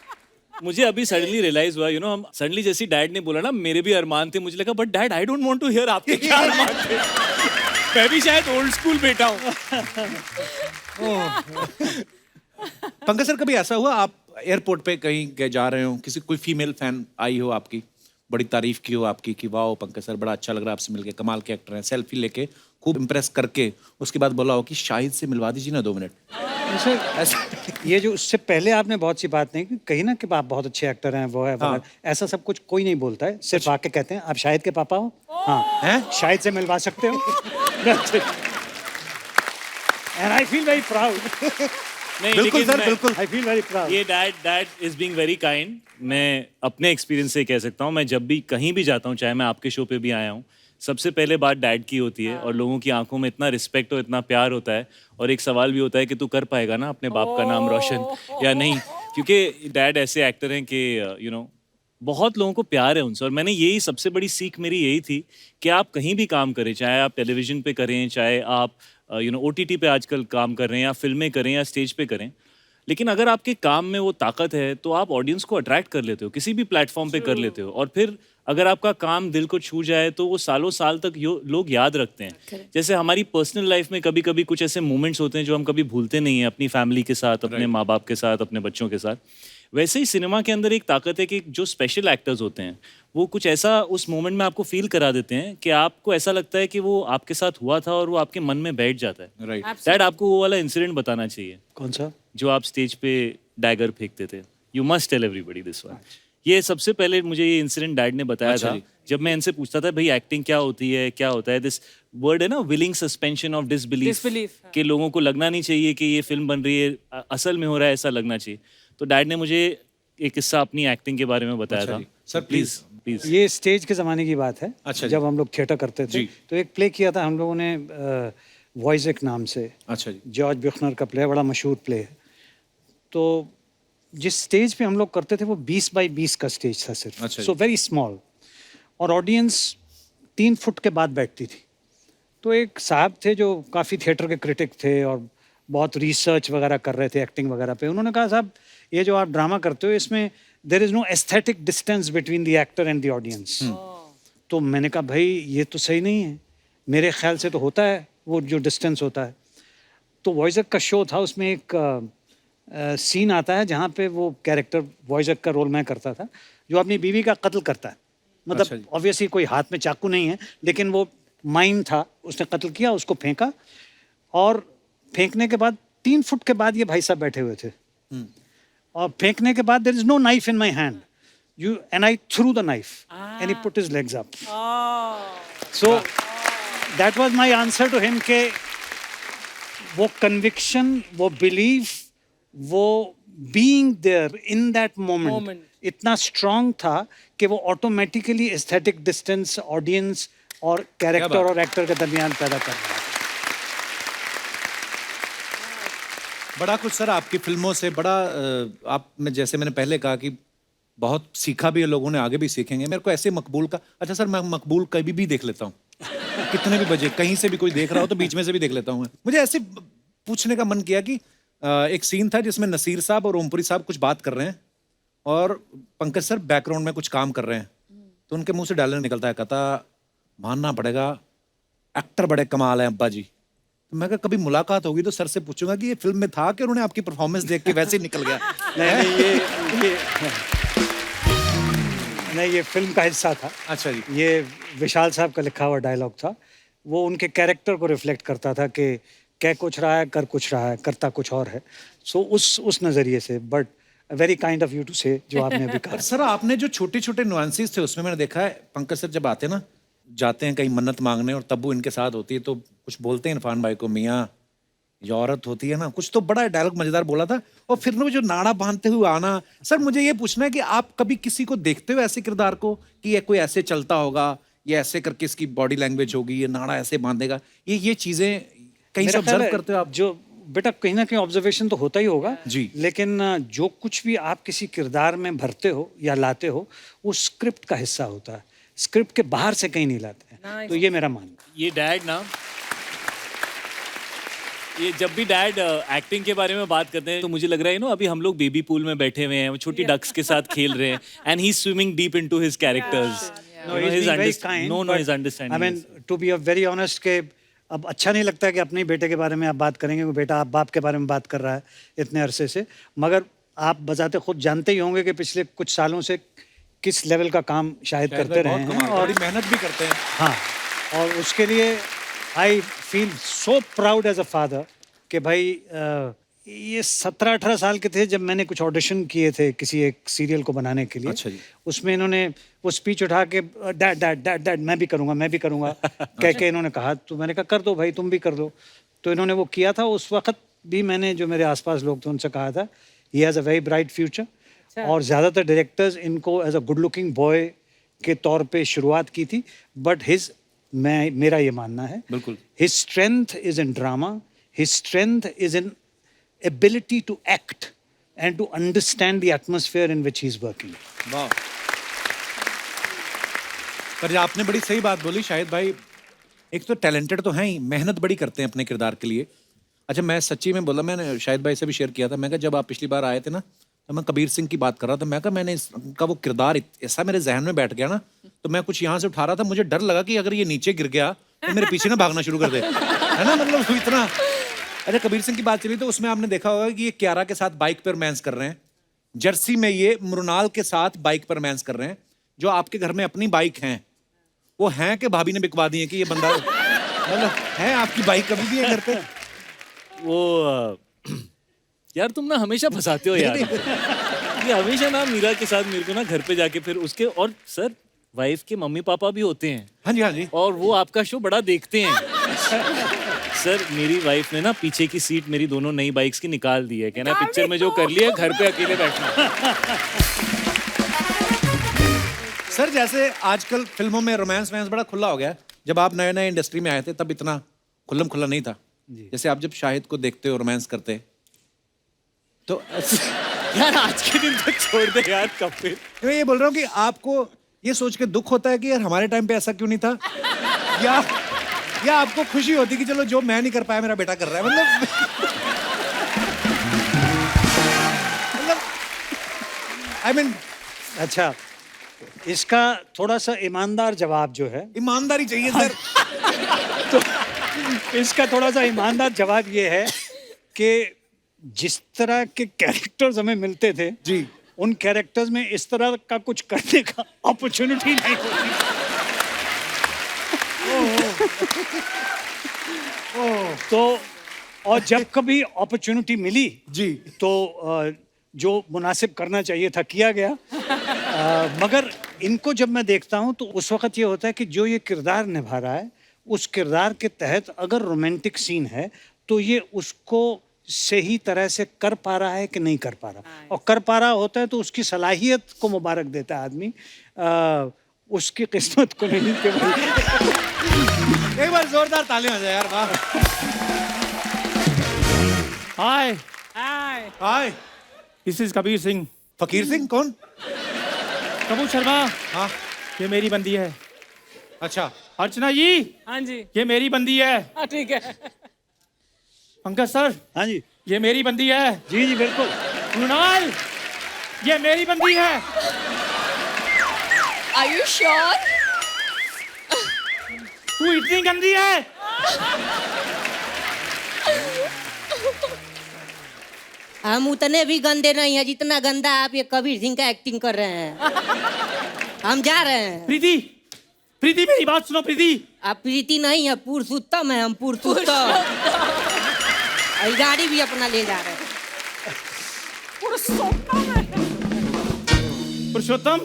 मुझे अभी सडनली रियलाइज हुआ, हम सडनली जैसे डैड ने बोला ना मेरे भी अरमान थे, मुझे लगा but dad I don't want to hear आपके क्या अरमान थे। मैं भी शायद ओल्ड स्कूल बेटा हूँ। पंकज सर, कभी ऐसा हुआ आप एयरपोर्ट पे कहीं जा रहे हो, किसी कोई फीमेल फैन आई हो आपकी, बड़ी तारीफ की हो आपकी कि वाह पंकज सर बड़ा अच्छा लग रहा है आपसे मिलके, कमाल के एक्टर हैं, सेल्फी लेके खूब इम्प्रेस करके उसके बाद बोला हो कि शाहिद से मिलवा दीजिए ना 2 मिनट? ऐसा ये जो उससे पहले आपने बहुत सी बात नहीं की, कही ना कि आप बहुत अच्छे एक्टर हैं, वो है वो है। ऐसा सब कुछ कोई नहीं बोलता है, सिर्फ आके कहते हैं आप शाहिद के पापा हो, हाँ हैं? शाहिद से मिलवा सकते हो। And I feel very proud. नहीं, बिल्कुल लेकिन सर, बिल्कुल। I feel very proud. ये dad is being very kind. मैं अपने एक्सपीरियंस से कह सकता हूँ, मैं जब भी कहीं भी जाता हूँ, चाहे मैं आपके शो पे भी आया हूँ, सबसे पहले बात डैड की होती है। और लोगों की आंखों में इतना रिस्पेक्ट और इतना प्यार होता है, और एक सवाल भी होता है कि तू कर पाएगा ना अपने बाप का नाम रोशन या नहीं, क्योंकि डैड ऐसे एक्टर हैं कि बहुत लोगों को प्यार है उनसे। और मैंने यही सबसे बड़ी सीख मेरी यही थी कि आप कहीं भी काम करें, चाहे आप टेलीविजन पे करें, चाहे आप OTT पे आजकल काम कर रहे हैं, या फिल्में करें या स्टेज पे करें, लेकिन अगर आपके काम में वो ताकत है तो आप ऑडियंस को अट्रैक्ट कर लेते हो, किसी भी प्लेटफॉर्म पे कर लेते हो। और फिर अगर आपका काम दिल को छू जाए तो वो सालों साल तक लोग याद रखते हैं। जैसे हमारी पर्सनल लाइफ में कभी कभी कुछ ऐसे मोमेंट्स होते हैं जो हम कभी भूलते नहीं हैं, अपनी फैमिली के साथ, अपने माँ बाप के साथ, अपने बच्चों के साथ। वैसे ही सिनेमा के अंदर एक ताकत है कि जो स्पेशल एक्टर्स होते हैं वो कुछ ऐसा उस मोमेंट में आपको फील करा देते हैं कि आपको ऐसा लगता है कि वो आपके साथ हुआ था और वो आपके मन में बैठ जाता है। राइट। डैड, आपको वो वाला इंसिडेंट बताना चाहिए कौन सा? जो आप स्टेज पे डैगर फेंकते थे। You must tell everybody this one. ये सबसे पहले मुझे ये इंसिडेंट डैड ने बताया अच्छा था जी। जब मैं इनसे पूछता था भाई एक्टिंग क्या होती है, क्या होता है। दिस वर्ड है ना, willing suspension of disbelief, Disbelief, हाँ। कि लोगों को लगना नहीं चाहिए कि ये फिल्म बन रही है, असल में हो रहा है ऐसा लगना चाहिए। तो डैड ने मुझे एक किस्सा अपनी एक्टिंग के बारे में बताया था। जी। Sir, please please. ये स्टेज के ज़माने की बात है। अच्छा जी। जब हम लोग थिएटर करते थे जी। तो एक प्ले किया था हम लोगों ने, वॉइस नाम से। अच्छा जी। जॉर्ज ब्यूखनर का प्ले, बड़ा मशहूर प्ले है। तो जिस स्टेज पे हम लोग करते थे वो 20 बाई 20 का स्टेज था सिर्फ, अच्छा सो वेरी स्मॉल, और ऑडियंस 3 फुट के बाद बैठती थी। तो एक साहब थे जो काफ़ी थिएटर के क्रिटिक थे और बहुत रिसर्च वगैरह कर रहे थे एक्टिंग वगैरह पे। उन्होंने कहा साहब ये जो आप ड्रामा करते हो इसमें there is no aesthetic distance between the actor and the audience. तो मैंने कहा भाई ये तो सही नहीं है, मेरे ख्याल से तो होता है वो जो डिस्टेंस होता है। तो वॉइजक का शो था, उसमें एक सीन आता है जहाँ पे वो कैरेक्टर, वॉइजक का रोल मैं करता था, जो अपनी बीवी का कत्ल करता है। अच्छा मतलब जी। ऑब्वियसली कोई हाथ में चाकू नहीं है, लेकिन वो माइम था, उसने कत्ल किया, उसको फेंका, और फेंकने के बाद 3 फुट के बाद ये भाई साहब बैठे हुए थे। और फेंकने के बाद there is no knife in my hand, you and I threw the knife and he put his legs up. So that was my answer to him के वो कन्विक्शन, वो बिलीफ, वो being there in that moment इतना strong था कि वो automatically aesthetic distance audience और character और एक्टर के दरमियान पैदा कर रहा है। बड़ा कुछ सर आपकी फिल्मों से बड़ा आप में, जैसे मैंने पहले कहा कि बहुत सीखा भी है लोगों ने, आगे भी सीखेंगे। मेरे को ऐसे मकबूल का, अच्छा सर मैं मकबूल कभी भी देख लेता हूँ। कितने भी बजे कहीं से भी कोई देख रहा हो तो बीच में से भी देख लेता हूँ मैं। मुझे ऐसे पूछने का मन किया कि एक सीन था जिसमें नसीर साहब और ओमपुरी साहब कुछ बात कर रहे हैं और पंकज सर बैकग्राउंड में कुछ काम कर रहे हैं, तो उनके मुंह से डायलॉग निकलता है, कहता मानना पड़ेगा एक्टर बड़े कमाल हैं अब्बा जी। तो मैं कहा कभी मुलाकात होगी तो सर से पूछूंगा कि ये फिल्म में था कि उन्होंने आपकी परफॉर्मेंस देख के वैसे ही निकल गया। नहीं, ये फिल्म का हिस्सा था। अच्छा जी। ये विशाल साहब का लिखा हुआ डायलॉग था। वो उनके कैरेक्टर को रिफ्लेक्ट करता था कि कह कुछ रहा है, कर कुछ रहा है, करता कुछ और है। सो उस नज़रिए से, but very kind of you to say जो आपने अभी कहा। सर आपने जो छोटे छोटे नुआंसेस थे उसमें मैंने देखा है पंकज सर जब आते ना, जाते हैं कहीं मन्नत मांगने और तब्बू इनके साथ होती है तो कुछ बोलते हैं इरफान भाई को, मियाँ ये औरत होती है ना, कुछ तो बड़ा डायलॉग मजेदार बोला था। और फिर वो जो नाड़ा बांधते हुए आना, सर मुझे ये पूछना है कि आप कभी किसी को देखते हो ऐसे किरदार को कि ये कोई ऐसे चलता होगा, ये ऐसे करके इसकी बॉडी लैंग्वेज होगी, ये नाड़ा ऐसे बांधेगा, ये चीजें कहीं से ऑब्जर्व करते हो आप? जो बेटा कहीं ना कहीं ऑब्जर्वेशन तो होता ही होगा जी, लेकिन जो कुछ भी आप किसी किरदार में भरते हो या लाते हो वो स्क्रिप्ट का हिस्सा होता है, स्क्रिप्ट के बाहर से कहीं नहीं लाते हैं। तो ये मेरा मानना है। ये डैड ना, ये जब भी डैड एक्टिंग के बारे में बात करते हैं तो मुझे लग रहा है नो अभी हम लोग बेबी पूल में बैठे हुए हैं, वो छोटी डक्स के साथ खेल रहे हैं and he is swimming deep into his characters. No, he's being very kind, no, but his understanding. I mean, to be very honest, के अब अच्छा नहीं लगता कि अपने बेटे के बारे में आप बात करेंगे, वो बेटा आप बाप के बारे में बात कर रहा है इतने अरसे से, मगर आप बजाते खुद जानते ही होंगे कि पिछले कुछ सालों से किस लेवल का काम शायद करते रहे हैं और मेहनत भी करते हैं। हाँ, और उसके लिए I feel so proud as a father कि भाई ये 17-18 साल के थे जब मैंने कुछ ऑडिशन किए थे किसी एक सीरियल को बनाने के लिए। अच्छा जी। उसमें इन्होंने वो स्पीच उठा के डैड डैड डैड डैड मैं भी करूँगा कह के इन्होंने कहा, तो मैंने कहा कर दो भाई, तुम भी कर दो। तो इन्होंने वो किया था। उस वक्त भी मैंने जो मेरे आसपास लोग थे उनसे कहा था he has a very bright future. और ज़्यादातर डायरेक्टर्स इनको as a good looking boy के तौर पे शुरुआत की थी, बट मेरा ये मानना है बिल्कुल, his strength is in drama, his strength is in ability to act and to understand the atmosphere in which he is working. वाह। पर आपने बड़ी सही बात बोली शाहिद भाई, एक तो टैलेंटेड तो हैं ही, मेहनत बड़ी करते हैं अपने किरदार के लिए। अच्छा मैं सच्ची में बोला, मैंने शाहिद भाई से भी शेयर किया था, मैं कहा जब आप पिछली बार आए थे ना तो मैं कबीर सिंह की बात कर रहा था, मैं कहा मैंने इसका वो किरदार ऐसा मेरे जहन में बैठ गया ना, तो मैं कुछ यहाँ से उठा रहा था, मुझे डर लगा कि अगर ये नीचे गिर गया तो मेरे पीछे ना भागना शुरू कर दे, है ना, मतलब इतना। अच्छा कबीर सिंह की बात चली तो उसमें आपने देखा होगा कि ये क्यारा के साथ बाइक पर रोमांस कर रहे हैं, जर्सी में ये मृणाल के साथ बाइक पर रोमांस कर रहे हैं। जो आपके घर में अपनी बाइक हैं वो हैं कि भाभी ने बिकवा दी है कि ये बंदा मतलब है आपकी बाइक कभी भी है घर पे? वो यार तुम ना हमेशा फंसाते हो यार। ये हमेशा ना मीरा के साथ मेरे को ना घर पे जाके फिर उसके, और सर वाइफ के मम्मी पापा भी होते हैं। हाँ जी, हाँ जी। और वो आपका शो बड़ा देखते हैं। सर मेरी वाइफ ने ना पीछे की सीट मेरी दोनों नई बाइक्स की निकाल दी है, कहना पिक्चर में जो कर लिया घर पे अकेले बैठना। सर जैसे आजकल फिल्मों में रोमांस वैंस बड़ा खुला हो गया है, जब आप नए नए इंडस्ट्री में आए थे तब इतना खुल्लम खुल्ला नहीं था। जैसे आप जब शाहिद को देखते हो रोमांस करते तो यार आज के दिन तक छोड़ दे यार कपिल। मैं ये बोल रहा हूँ कि आपको ये सोच के दुख होता है कि यार हमारे टाइम पे ऐसा क्यों नहीं था, या आपको खुशी होती कि चलो जो मैं नहीं कर पाया मेरा बेटा कर रहा है, मतलब आई मीन। अच्छा, इसका थोड़ा सा ईमानदार जवाब जो है, ईमानदारी चाहिए सर। तो इसका थोड़ा सा ईमानदार जवाब ये है कि जिस तरह के कैरेक्टर्स हमें मिलते थे जी, उन कैरेक्टर्स में इस तरह का कुछ करने का अपॉर्चुनिटी नहीं होती। तो और जब कभी अपॉर्चुनिटी मिली जी तो जो मुनासिब करना चाहिए था किया गया। मगर इनको जब मैं देखता हूँ तो उस वक्त ये होता है कि जो ये किरदार निभा रहा है उस किरदार के तहत अगर रोमांटिक सीन है तो ये उसको सही तरह से कर पा रहा है कि नहीं कर पा रहा, और कर पा रहा होता है तो उसकी सलाहियत को मुबारक देता है आदमी, उसकी किस्मत को नहीं कि भाई। एक बार जोरदार तालियां हो जाए यार, वाह। हाय हाय हाय, दिस इज कबीर सिंह। फकीर सिंह कौन? कपूर शर्मा, हाँ ये मेरी बंदी है। अच्छा अर्चना जी, हाँ जी, ये मेरी बंदी है। हाँ ठीक है। पंकज सर, हाँ जी, ये मेरी बंदी है। जी जी बिल्कुल। कृणाल, ये मेरी बंदी है। Are you sure? तू इतनी गंदी है। हम उतने भी गंदे नहीं हैं जितना गंदा आप ये कबीर सिंह का एक्टिंग कर रहे हैं। हम जा रहे हैं। प्रीति, प्रीति मेरी बात सुनो प्रीति। आप प्रीति नहीं है, पुरुषोत्तम है। हम पुरुषोत्तम। और गाड़ी भी अपना ले जा रहे हैं। पुरुषोत्तम,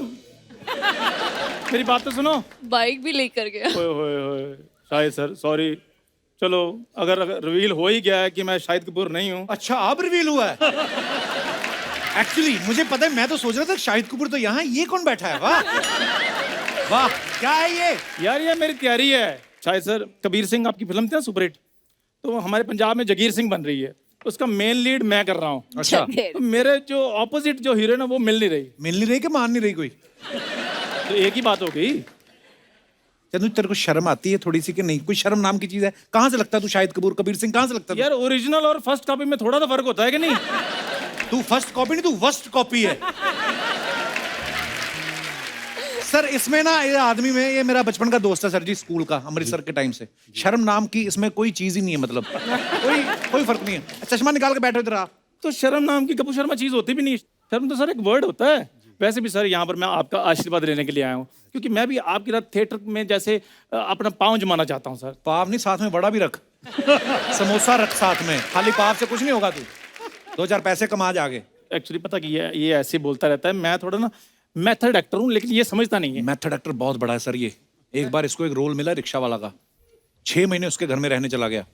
मेरी बात तो सुनो। बाइक भी लेकर गया। ओए होए होए, शाहिद सर सॉरी। चलो अगर रिवील हो ही गया है कि मैं शाहिद कपूर नहीं हूँ। अच्छा अब रिवील हुआ है। एक्चुअली मुझे पता है, मैं तो सोच रहा था शाहिद कपूर तो यहाँ है, ये कौन बैठा है? वाह वाह, क्या है ये? यार ये मेरी तैयारी है। शाहिद सर, कबीर सिंह आपकी फिल्म थी ना सुपरहिट, तो हमारे पंजाब में जगीर सिंह बन रही है, उसका मेन लीड मैं कर रहा हूँ। अच्छा, तो मेरे जो ऑपोजिट जो हीरोइन है वो मिल नहीं रही। मिल नहीं रही कि मान नहीं रही कोई? तो एक ही बात हो गई। चंदू तेरे को शर्म आती है थोड़ी सी कि नहीं? कोई शर्म नाम की चीज है? कहाँ से लगता है तू शाहिद कपूर? कबीर सिंह कहाँ से लगता है? यार ओरिजिनल और फर्स्ट कॉपी में थोड़ा तो फर्क होता है कि नहीं? तू फर्स्ट कॉपी नहीं, तू वर्स्ट कॉपी है। सर इसमें ना ये आदमी में, ये मेरा बचपन का दोस्त है सर जी, स्कूल का, अमृतसर के टाइम से। शर्म नाम की इसमें कोई चीज ही नहीं है, मतलब कोई फर्क नहीं है। चश्मा निकाल के बैठो इधर आप। तो शर्म नाम की कपूर शर्मा चीज होती भी नहीं। शर्म तो सर एक वर्ड होता है। वैसे भी सर यहाँ पर मैं आपका आशीर्वाद लेने के लिए आया हूँ, क्योंकि मैं भी आपकी रात थिएटर में जैसे अपना पाँव जमाना चाहता हूँ सर। पाव नहीं, साथ में वड़ा भी रख। समोसा रख साथ में, खाली पाव से कुछ नहीं होगा। तू 2-4 पैसे कमा जागे। एक्चुअली पता कि ये ऐसे बोलता रहता है। मैं थोड़ा ना मेथड एक्टर हूँ, लेकिन ये समझता नहीं है। मेथड एक्टर बहुत बड़ा है सर ये। एक बार इसको एक रोल मिला रिक्शा वाला का, 6 महीने उसके घर में रहने चला गया।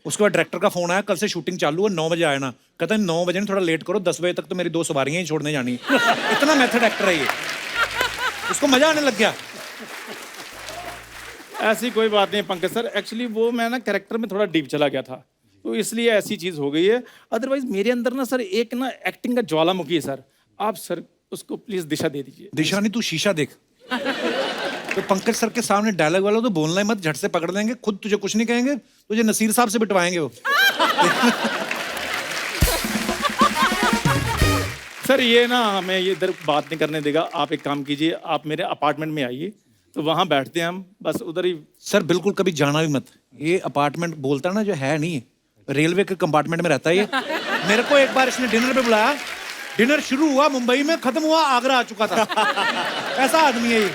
उसके बाद डायरेक्टर का फोन आया, कल से शूटिंग चालू है, 9 बजे आए ना। कहता है 9 बजे थोड़ा लेट करो, 10 बजे तक तो मेरी 2 सवारियां ही छोड़ने जानी। इतना मेथड एक्टर है ये, उसको मजा आने लग गया। ऐसी कोई बात नहीं पंकज सर। एक्चुअली वो मैं ना कैरेक्टर में थोड़ा डीप चला गया था, तो इसलिए ऐसी चीज हो गई है। अदरवाइज मेरे अंदर ना सर एक ना एक्टिंग का ज्वालामुखी है सर। आप सर उसको प्लीज दिशा दे दीजिए। दिशा नहीं, तू शीशा देख। तो पंकज सर के सामने डायलॉग वाला तो बोलना ही मत, झट से पकड़ लेंगे। खुद तुझे कुछ नहीं कहेंगे, तुझे नसीर साहब से बिटवाएंगे वो। सर ये ना हमें ये इधर बात नहीं करने देगा। आप एक काम कीजिए, आप मेरे अपार्टमेंट में आइए, तो वहां बैठते हैं हम, बस उधर ही। सर बिल्कुल कभी जाना भी मत। ये अपार्टमेंट बोलता है ना, जो है नहीं, रेलवे के कंपार्टमेंट में रहता है ये। मेरे को एक बार इसने डिनर पे बुलाया, डिनर शुरू हुआ मुंबई में, खत्म हुआ आगरा आ चुका था। ऐसा आदमी है ये।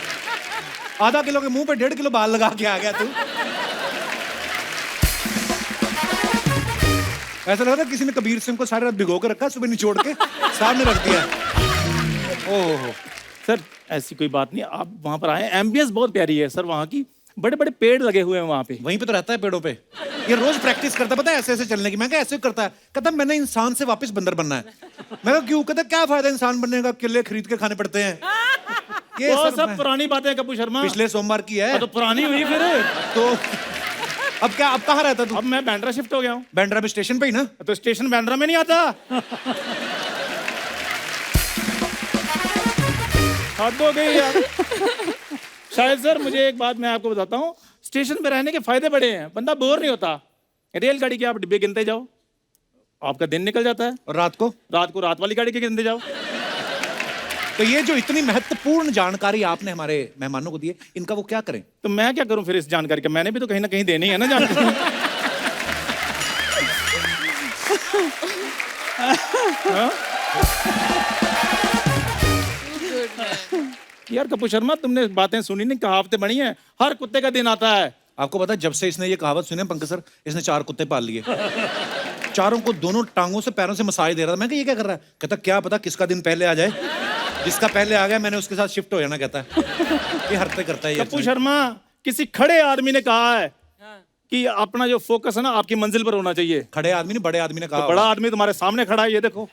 आधा किलो के मुंह पे 1.5 किलो बाल लगा के आ गया तू। ऐसा लग रहा है किसी ने कबीर सिंह को सारी रात भिगो के रखा, सुबह निचोड़ के सामने रख दिया। ओहो सर ऐसी कोई बात नहीं, आप वहां पर आए। एम्बियंस बहुत प्यारी है सर वहाँ की, बड़े बड़े पेड़ लगे हुए हैं वहाँ पे। वहीं पे तो रहता है पेड़ों पे। ये रोज प्रैक्टिस करता है, पता है, ऐसे ऐसे चलने की। मैं कहा ऐसे करता है? कहता मैंने इंसान से वापस बंदर बनना है। मैं कहा क्यों? कहता क्या फायदा इंसान बनने का, किले खरीद के खाने पड़ते हैं। ये वो सर सब पुरानी बातें कपूर शर्मा, पिछले सोमवार की है। तो पुरानी हुई फिर। तो अब क्या, अब कहाँ रहता तू? अब मैं बैंड्रा शिफ्ट हो गया हूँ। बैंड्रा में स्टेशन पे ही ना? तो स्टेशन बैंड्रा में नहीं आता। हद हो गई यार। शायद सर मुझे एक बात मैं आपको बताता हूँ, स्टेशन पे रहने के फायदे बड़े हैं, बंदा बोर नहीं होता। रेलगाड़ी के आप डिब्बे गिनते जाओ, आपका दिन निकल जाता है। और रात को रात वाली गाड़ी के गिनते जाओ। तो ये जो इतनी महत्वपूर्ण जानकारी आपने हमारे मेहमानों को दी है, इनका वो क्या करें? तो मैं क्या करूं फिर इस जानकारी का? मैंने भी तो कहीं ना कहीं देनी है ना जानकारी। हाँ? यार कपूर शर्मा, तुमने बातें सुनी नहीं, कहावतें बनी हैं, हर कुत्ते का दिन आता है। आपको पता है जब से इसने ये कहावत सुनी है पंकज सर, इसने 4 कुत्ते पाल लिए। चारों को दोनों टांगों से पैरों से मसाज दे रहा था। मैं कहा ये क्या कर रहा है? कहता क्या पता किसका दिन पहले आ जाए, जिसका पहले आ गया मैंने उसके साथ शिफ्ट हो जाना। कहता है ये हरकतें करता है ये। कपूर शर्मा, किसी खड़े आदमी ने कहा है कि अपना जो फोकस है ना आपकी मंजिल पर होना चाहिए। खड़े आदमी ने, बड़े आदमी ने कहा। तो बड़ा आदमी तुम्हारे सामने खड़ा है, ये देखो।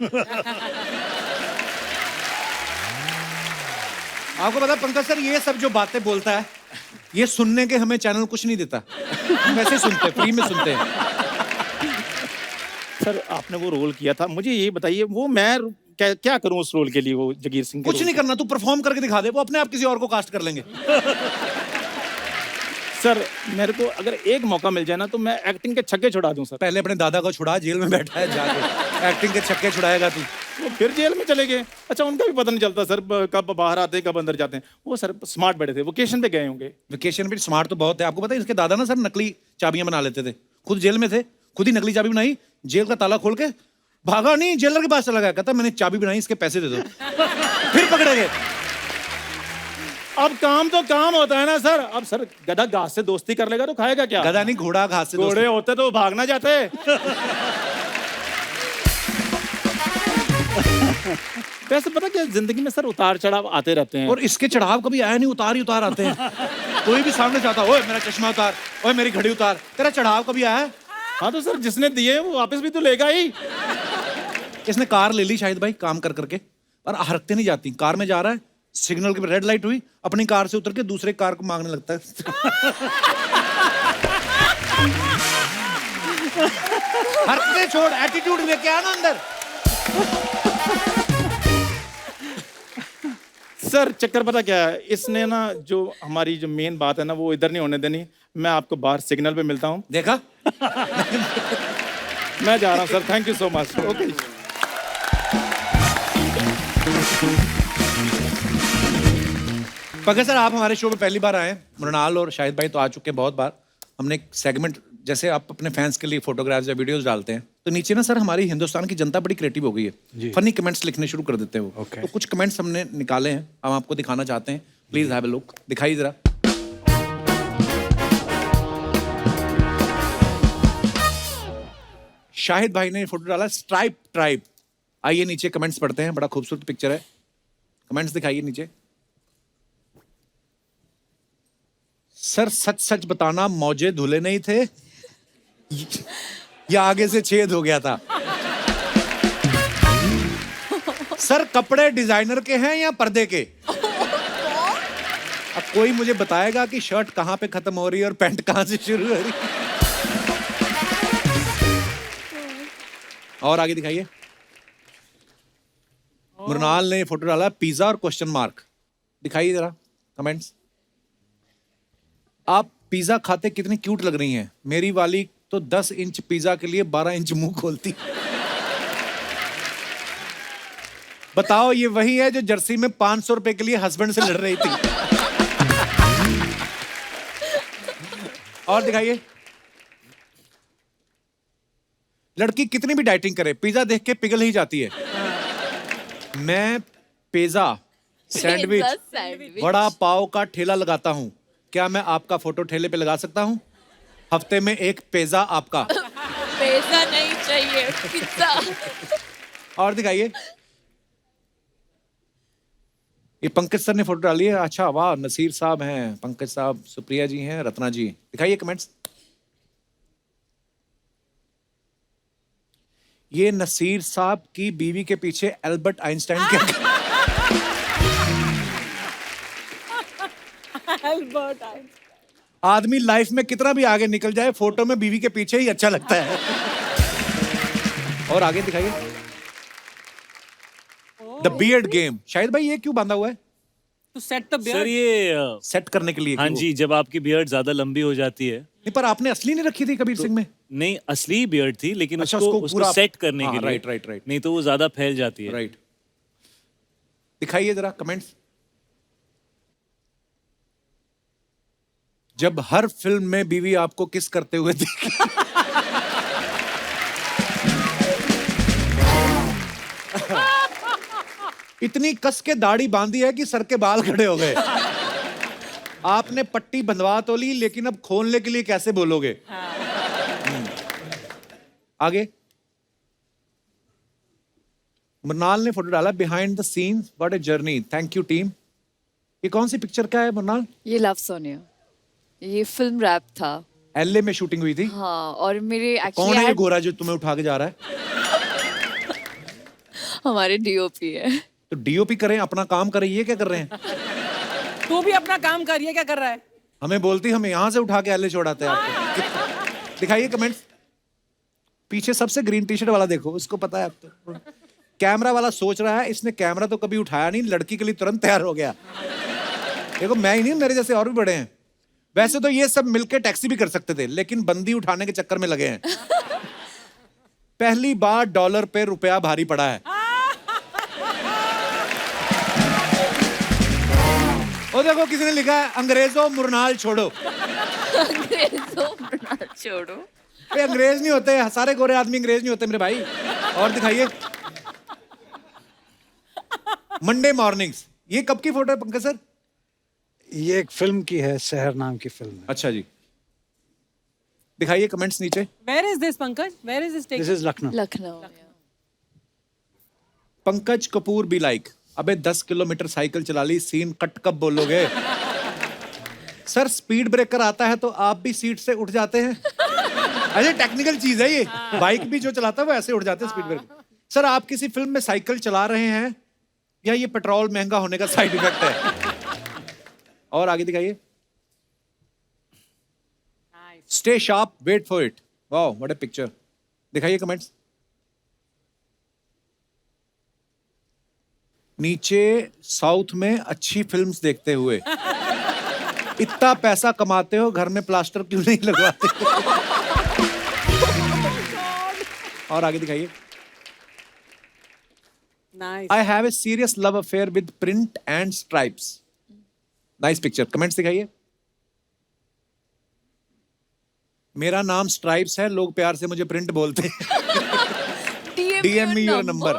आपको पता है पंकज सर, ये सब जो बातें बोलता है, ये सुनने के हमें चैनल कुछ नहीं देता। हम वैसे सुनते हैं, फ्री में सुनते हैं। सर आपने वो रोल किया था, मुझे ये बताइए वो मैं क्या करूं उस रोल के लिए? वो जगीर सिंह कुछ नहीं करना, तू परफॉर्म करके दिखा दे, वो अपने आप किसी और को कास्ट कर लेंगे। सर मेरे को अगर एक मौका मिल जाए ना तो मैं एक्टिंग के छक्के छुड़ा दूं सर। पहले अपने दादा को छुड़ा, जेल में बैठा है जाके एक्टिंग के छक्के छुड़ाएगा तू। वो फिर जेल में चले गए। अच्छा उनका भी पता नहीं चलता सर कब बाहर आते हैं कब अंदर जाते हैं। वो सर स्मार्ट बड़े थे, वोकेशन पे गए होंगे। वेकेशन पे स्मार्ट तो बहुत है। आपको पता है इसके दादा ना सर नकली चाबियां बना लेते थे, खुद जेल में थे, खुद ही नकली चाबी बनाई, जेल का ताला खोल के भागा नहीं, जेलर के पास चला गया, कहता मैंने चाबी बनाई, इसके पैसे दे दो। फिर पकड़े गए। अब काम तो काम होता है ना सर। अब सर गधा घास से दोस्ती कर लेगा तो खाएगा क्या? गधा नहीं, घोड़ा घास से घोड़े होते तो भागना जाते। वैसे पता क्या जिंदगी में सर उतार चढ़ाव आते रहते हैं। और इसके चढ़ाव कभी आया नहीं, उतार ही उतार आते हैं। कोई भी सामने चाहता, ओए मेरा चश्मा उतार, ओए मेरी घड़ी उतार, तेरा चढ़ाव कभी आया? हाँ तो सर जिसने दिए वो वापस भी तो लेगा ही। इसने कार ले ली शायद भाई काम कर करके, पर हरकतें नहीं जाती। कार में जा रहा है, सिग्नल की रेड लाइट हुई, अपनी कार से उतर के दूसरे कार को मांगने लगता है। हरकतें छोड़, एटीट्यूड लेके आना अंदर। सर चक्कर पता क्या है, इसने ना जो हमारी जो मेन बात है ना वो इधर नहीं होने देनी। मैं आपको बाहर सिग्नल पे मिलता हूँ। देखा? मैं जा रहा हूँ sir, thank you so much. Okay Pankaj sir, आप हमारे शो में पहली बार आए हैं। मृणाल और शाहिद भाई तो आ चुके हैं बहुत बार। हमने एक सेगमेंट, जैसे आप अपने फैंस के लिए फोटोग्राफ्स या वीडियोस डालते हैं, तो नीचे ना सर हमारी हिंदुस्तान की जनता बड़ी क्रिएटिव हो गई है, फनी कमेंट्स लिखने शुरू कर देते हैं वो। तो कुछ कमेंट्स हमने निकाले हैं, हम आपको दिखाना चाहते हैं। प्लीज हैव अ लुक, दिखाइए जरा। शाहिद भाई ने फोटो डाला स्ट्राइप ट्राइब। आइए नीचे कमेंट्स पढ़ते हैं, बड़ा खूबसूरत पिक्चर है। कमेंट्स दिखाइए नीचे। सर सच सच बताना, मौजे धुले नहीं थे या आगे से छेद हो गया था? सर कपड़े डिजाइनर के हैं या पर्दे के? अब कोई मुझे बताएगा कि शर्ट कहां पे खत्म हो रही है और पैंट कहां से शुरू हो रही है? और आगे दिखाइए। मृणाल ने फोटो डाला पिज्जा और क्वेश्चन मार्क। दिखाइए जरा कमेंट्स। आप पिज्जा खाते कितनी क्यूट लग रही हैं। मेरी वाली तो 10 इंच पिज्जा के लिए 12 इंच मुंह खोलती। बताओ ये वही है जो जर्सी में 500 रुपए के लिए हस्बैंड से लड़ रही थी। और दिखाइए। लड़की कितनी भी डाइटिंग करे, पिज्जा देख के पिघल ही जाती है। मैं पिज्जा, सैंडविच, वड़ा पाव का ठेला लगाता हूं। क्या मैं आपका फोटो ठेले पे लगा सकता हूं? हफ्ते में एक पिज्जा आपका। पैसा नहीं चाहिए, पिज्जा। और दिखाइए। ये पंकज सर ने फोटो डाली है। अच्छा वाह, नसीर साहब हैं, पंकज साहब, सुप्रिया जी हैं, रत्ना जी। दिखाइए कमेंट्स। ये नसीर साहब की बीवी के पीछे एल्बर्ट आइंस्टाइन के आदमी लाइफ में कितना भी आगे निकल जाए, फोटो में बीवी के पीछे ही अच्छा लगता है। और आगे दिखाइए। The beard game. शायद भाई ये क्यों बांधा हुआ है? To set the beard. Sir ये सेट करने के लिए। हाँ कि वो- जी, जब आपकी बियर्ड ज्यादा लंबी हो जाती है। नहीं, पर आपने असली नहीं रखी थी कबीर सिंह में? नहीं, असली बियर्ड थी, लेकिन अच्छा, उसको उसको पूरा- सेट करने हाँ, के लिए। Right, right, right. नहीं तो वो ज्यादा फैल जाती है। राइट। दिखाइए जरा कमेंट्स। जब हर फिल्म में बीवी आपको किस करते हुए दिखे। इतनी कस के दाढ़ी बांधी है कि सर के बाल खड़े हो गए। आपने पट्टी बंधवा तो ली, लेकिन अब खोलने के लिए कैसे बोलोगे? आगे। मृणाल ने फोटो डाला behind the scenes, what a journey. Thank you team. ये कौन सी पिक्चर का है मृणाल? ये लव सोनिया, ये फिल्म रैप था। एलए में शूटिंग हुई थी। हाँ, और मेरे कौन है ये एक्चुअली गोरा जो तुम्हें उठा के जा रहा है? हमारे डीओपी है। तो डीओपी करें, अपना काम करें, ये क्या कर रहे हैं? तू भी अपना काम कर, ये क्या कर रहा है? हमें बोलती, हम यहां से उठा के एलए छोड़ाते हैं आपको। दिखाइए कमेंट्स। पीछे सबसे ग्रीन टी शर्ट वाला देखो, उसको पता है अब तो। कैमरा वाला सोच रहा है इसने कैमरा तो कभी उठाया नहीं, लड़की के लिए तुरंत तैयार हो गया। देखो मैं ही नहीं, मेरे जैसे और भी बड़े हैं। वैसे तो ये सब मिलके टैक्सी भी कर सकते थे, लेकिन बंदी उठाने के चक्कर में लगे हैं। पहली बार डॉलर पे रुपया भारी पड़ा है। ओ देखो किसी ने लिखा है, अंग्रेजों मुरनाल छोड़ो। छोड़ो। ये अंग्रेज नहीं होते, सारे गोरे आदमी अंग्रेज नहीं होते मेरे भाई। और दिखाइए, मंडे मॉर्निंग्स। ये कब की फोटो है पंकज सर? ये एक फिल्म की है, शहर नाम की फिल्म है। अच्छा जी, दिखाइए कमेंट्स नीचे। Where is this, Pankaj? Where is this this taken? Is Lucknow. Lucknow. Pankaj Kapoor be like, अबे 10 किलोमीटर साइकिल चला ली, सीन कट कब बोलोगे? सर स्पीड ब्रेकर आता है तो आप भी सीट से उठ जाते हैं। अरे टेक्निकल चीज है ये, बाइक भी जो चलाता है वो ऐसे उठ जाते हैं स्पीड ब्रेकर। सर आप किसी फिल्म में साइकिल चला रहे हैं या ये पेट्रोल महंगा होने का साइड इफेक्ट है? और आगे दिखाइए। Stay sharp, wait for it. Wow what a picture. दिखाइए कमेंट्स नीचे। साउथ में अच्छी फिल्म्स देखते हुए, इतना पैसा कमाते हो, घर में प्लास्टर क्यों नहीं लगवाते? और आगे दिखाइए। Nice. I have a serious love affair with print and stripes. Nice picture. Comments दिखाइए। मेरा नाम स्ट्राइप्स है, लोग प्यार से मुझे प्रिंट बोलते हैं। DM me your number.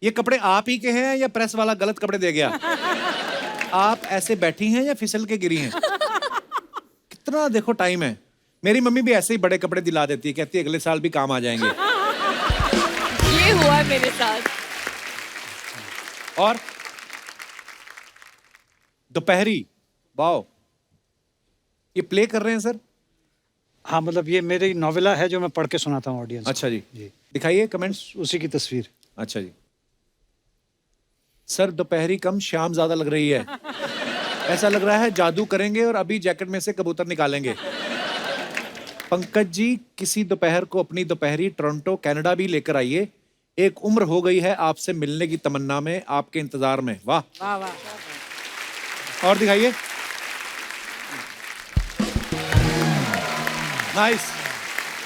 ये कपड़े आप ही के हैं या प्रेस वाला गलत कपड़े दे गया? आप ऐसे बैठी हैं या फिसल के गिरी हैं? कितना देखो टाइम है। मेरी मम्मी भी ऐसे ही बड़े कपड़े दिला देती है, कहती है अगले साल भी काम आ जाएंगे। ये हुआ है मेरे साथ। और दोपहरी, वाओ, ये प्ले कर रहे हैं सर? हाँ, मतलब ये मेरी नॉवेला है जो मैं पढ़ के सुनाता हूँ ऑडियंस। अच्छा जी, दिखाइए कमेंट्स। उसी की तस्वीर। अच्छा जी। सर दोपहरी कम, शाम ज्यादा लग रही है। ऐसा लग रहा है जादू करेंगे और अभी जैकेट में से कबूतर निकालेंगे। पंकज जी किसी दोपहर को अपनी दोपहरी टोरंटो कनाडा भी लेकर आइए। एक उम्र हो गई है आपसे मिलने की तमन्ना में, आपके इंतजार में। वाह वाह वाह। और दिखाइए। नाइस।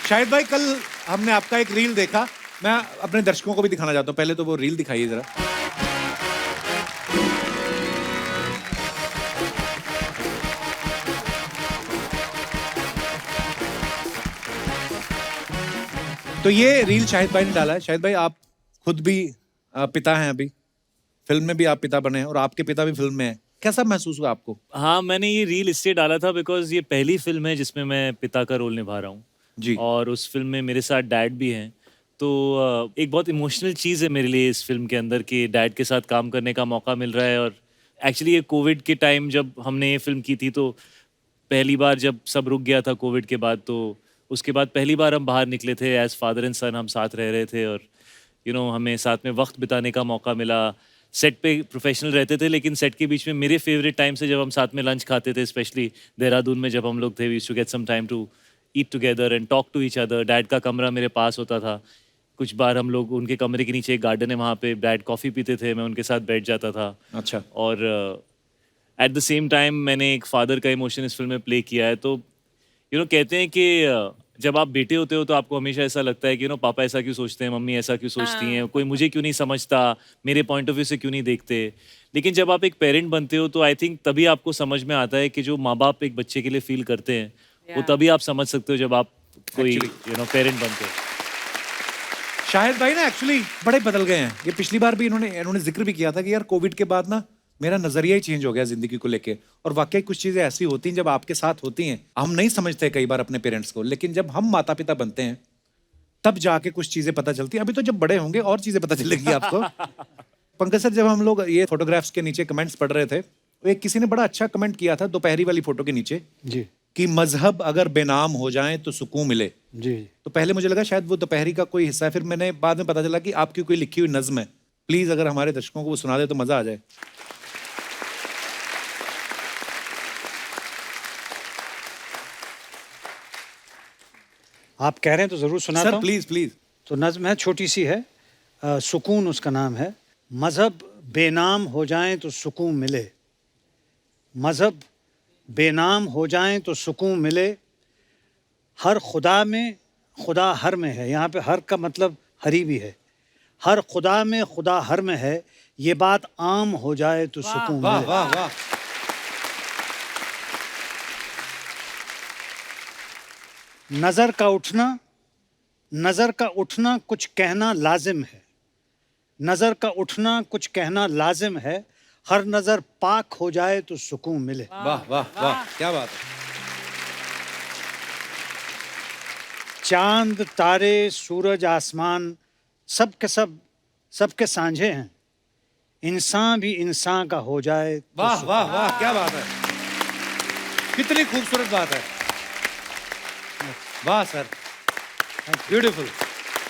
शाहिद भाई कल हमने आपका एक रील देखा, मैं अपने दर्शकों को भी दिखाना चाहता हूँ। पहले तो वो रील दिखाइए जरा। तो ये रील शाहिद भाई ने डाला है। शाहिद भाई आप खुद भी पिता हैं, अभी फिल्म में भी आप पिता बने हैं और आपके पिता भी फिल्म में हैं। कैसा महसूस हुआ आपको? हाँ, मैंने ये रील इसलिए डाला था बिकॉज ये पहली फिल्म है जिसमें मैं पिता का रोल निभा रहा हूँ जी। और उस फिल्म में मेरे साथ डैड भी हैं। तो एक बहुत इमोशनल चीज़ है मेरे लिए इस फिल्म के अंदर कि डैड के साथ काम करने का मौका मिल रहा है। और एक्चुअली ये कोविड के टाइम जब हमने ये फिल्म की थी तो पहली बार जब सब रुक गया था कोविड के बाद, तो उसके बाद पहली बार हम बाहर निकले थे एज फादर एंड सन, हम साथ रह रहे थे और हमें साथ में वक्त बिताने का मौका मिला। सेट पे प्रोफेशनल रहते थे लेकिन सेट के बीच में मेरे फेवरेट टाइम से जब हम साथ में लंच खाते थे, स्पेशली देहरादून में जब हम लोग थे, we used to get some time to eat together and talk to each other. Dad का कमरा मेरे पास होता था। कुछ बार हम लोग उनके कमरे के नीचे एक गार्डन है, वहाँ पे डैड कॉफ़ी पीते थे, मैं उनके साथ बैठ जाता था। अच्छा। और एट द सेम टाइम मैंने एक फादर का इमोशन इस फिल्म में प्ले किया है। तो कहते हैं कि जब आप बेटे होते हो तो आपको हमेशा ऐसा लगता है कि पापा ऐसा क्यों सोचते हैं, मम्मी ऐसा क्यों सोचती हैं, कोई मुझे क्यों नहीं समझता, मेरे पॉइंट ऑफ व्यू से क्यों नहीं देखते। लेकिन जब आप एक पेरेंट बनते हो तो आई थिंक तभी आपको समझ में आता है कि जो माँ बाप एक बच्चे के लिए फील करते हैं वो तभी आप समझ सकते हो जब आप कोई पेरेंट बनते हो। शाहिद भाई ना एक्चुअली बड़े बदल गए हैं। ये पिछली बार भी इन्होंने जिक्र भी किया था कि यार कोविड के बाद ना मेरा नजरिया ही चेंज हो गया जिंदगी को लेके। और वाकई कुछ चीजें ऐसी होती हैं जब आपके साथ होती हैं, हम नहीं समझते कई बार अपने पेरेंट्स को, लेकिन जब हम माता पिता बनते हैं तब जाके कुछ चीजें पता चलती हैं। अभी तो जब बड़े होंगे और चीजें पता चलेगी आपको। पंकज सर, जब हम लोग ये फोटोग्राफ्स के नीचे कमेंट्स पढ़ रहे थे, तो एक किसी ने बड़ा अच्छा कमेंट किया था दोपहरी वाली फोटो के नीचे जी, कि मजहब अगर बेनाम हो जाए तो सुकून मिले। जी। तो पहले मुझे लगा शायद वो दोपहरी का कोई हिस्सा है, फिर मैंने बाद में पता चला कि आपकी कोई लिखी हुई नज्म है। प्लीज अगर हमारे दर्शकों को वो सुना दे तो मजा आ जाए। आप कह रहे हैं तो जरूर सुनाता सर हूं। Please please. तो नज्म है, छोटी सी है, सुकून उसका नाम है। मजहब बेनाम हो जाए तो सुकून मिले, मजहब बेनाम हो जाएं तो सुकून मिले, हर खुदा में खुदा हर में है। यहाँ पे हर का मतलब हरी भी है। हर खुदा में खुदा हर में है, ये बात आम हो जाए तो सुकून वाह मिले। वाह वाह। नजर का उठना कुछ कहना लाजिम है। नजर का उठना कुछ कहना लाजिम है, हर नजर पाक हो जाए तो सुकून मिले। वाह वाह वाह, क्या बात है। चांद तारे सूरज आसमान सबके सांझे हैं, इंसान भी इंसान का हो जाए तो वाह वाह वाह, क्या बात है। कितनी खूबसूरत बात है। वाह sir, beautiful.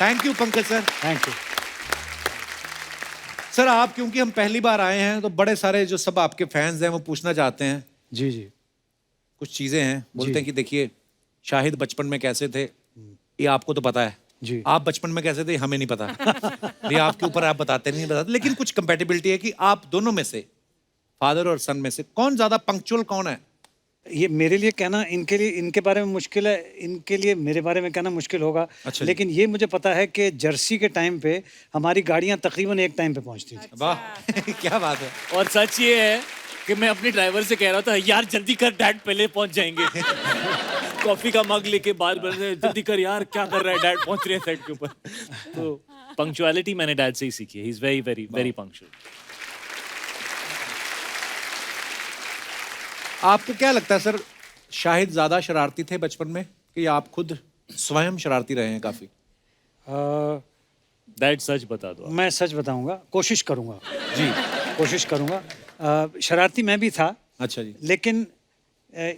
Thank you Pankaj sir. Thank you. Sir आप क्योंकि हम पहली बार आए हैं तो बड़े सारे जो सब आपके फैंस हैं वो पूछना चाहते हैं जी जी। कुछ चीजें हैं। बोलते जी। हैं कि देखिए शाहिद बचपन में कैसे थे ये आपको तो पता है जी। आप बचपन में कैसे थे हमें नहीं पता। ये आपके ऊपर आप बताते नहीं बताते, लेकिन कुछ कंपेटिबिलिटी है कि आप दोनों में से, फादर और सन में से कौन ज्यादा पंक्चुअल कौन है? ये मेरे लिए कहना, इनके लिए इनके बारे में मुश्किल है, इनके लिए मेरे बारे में कहना मुश्किल होगा। अच्छा जी। लेकिन ये मुझे पता है कि जर्सी के टाइम पे हमारी गाड़ियां तकरीबन एक टाइम पे पहुंचती थी। वाह क्या बात है। और सच ये है कि मैं अपने ड्राइवर से कह रहा था यार जल्दी कर डैड पहले पहुंच जाएंगे। कॉफी का मग लेके बात बन रहे जल्दी कर यार क्या कर रहा है डैड पहुंच रहे हैं सेट के ऊपर। तो पंक्चुअलिटी मैंने डैड से ही सीखी है। He is very very very punctual. आपको क्या लगता है सर, शाहिद ज्यादा शरारती थे बचपन में कि आप खुद स्वयं शरारती रहे हैं काफी? डैड सच बता दो। मैं सच बताऊंगा, कोशिश करूंगा जी। कोशिश करूंगा। शरारती मैं भी था, अच्छा जी। लेकिन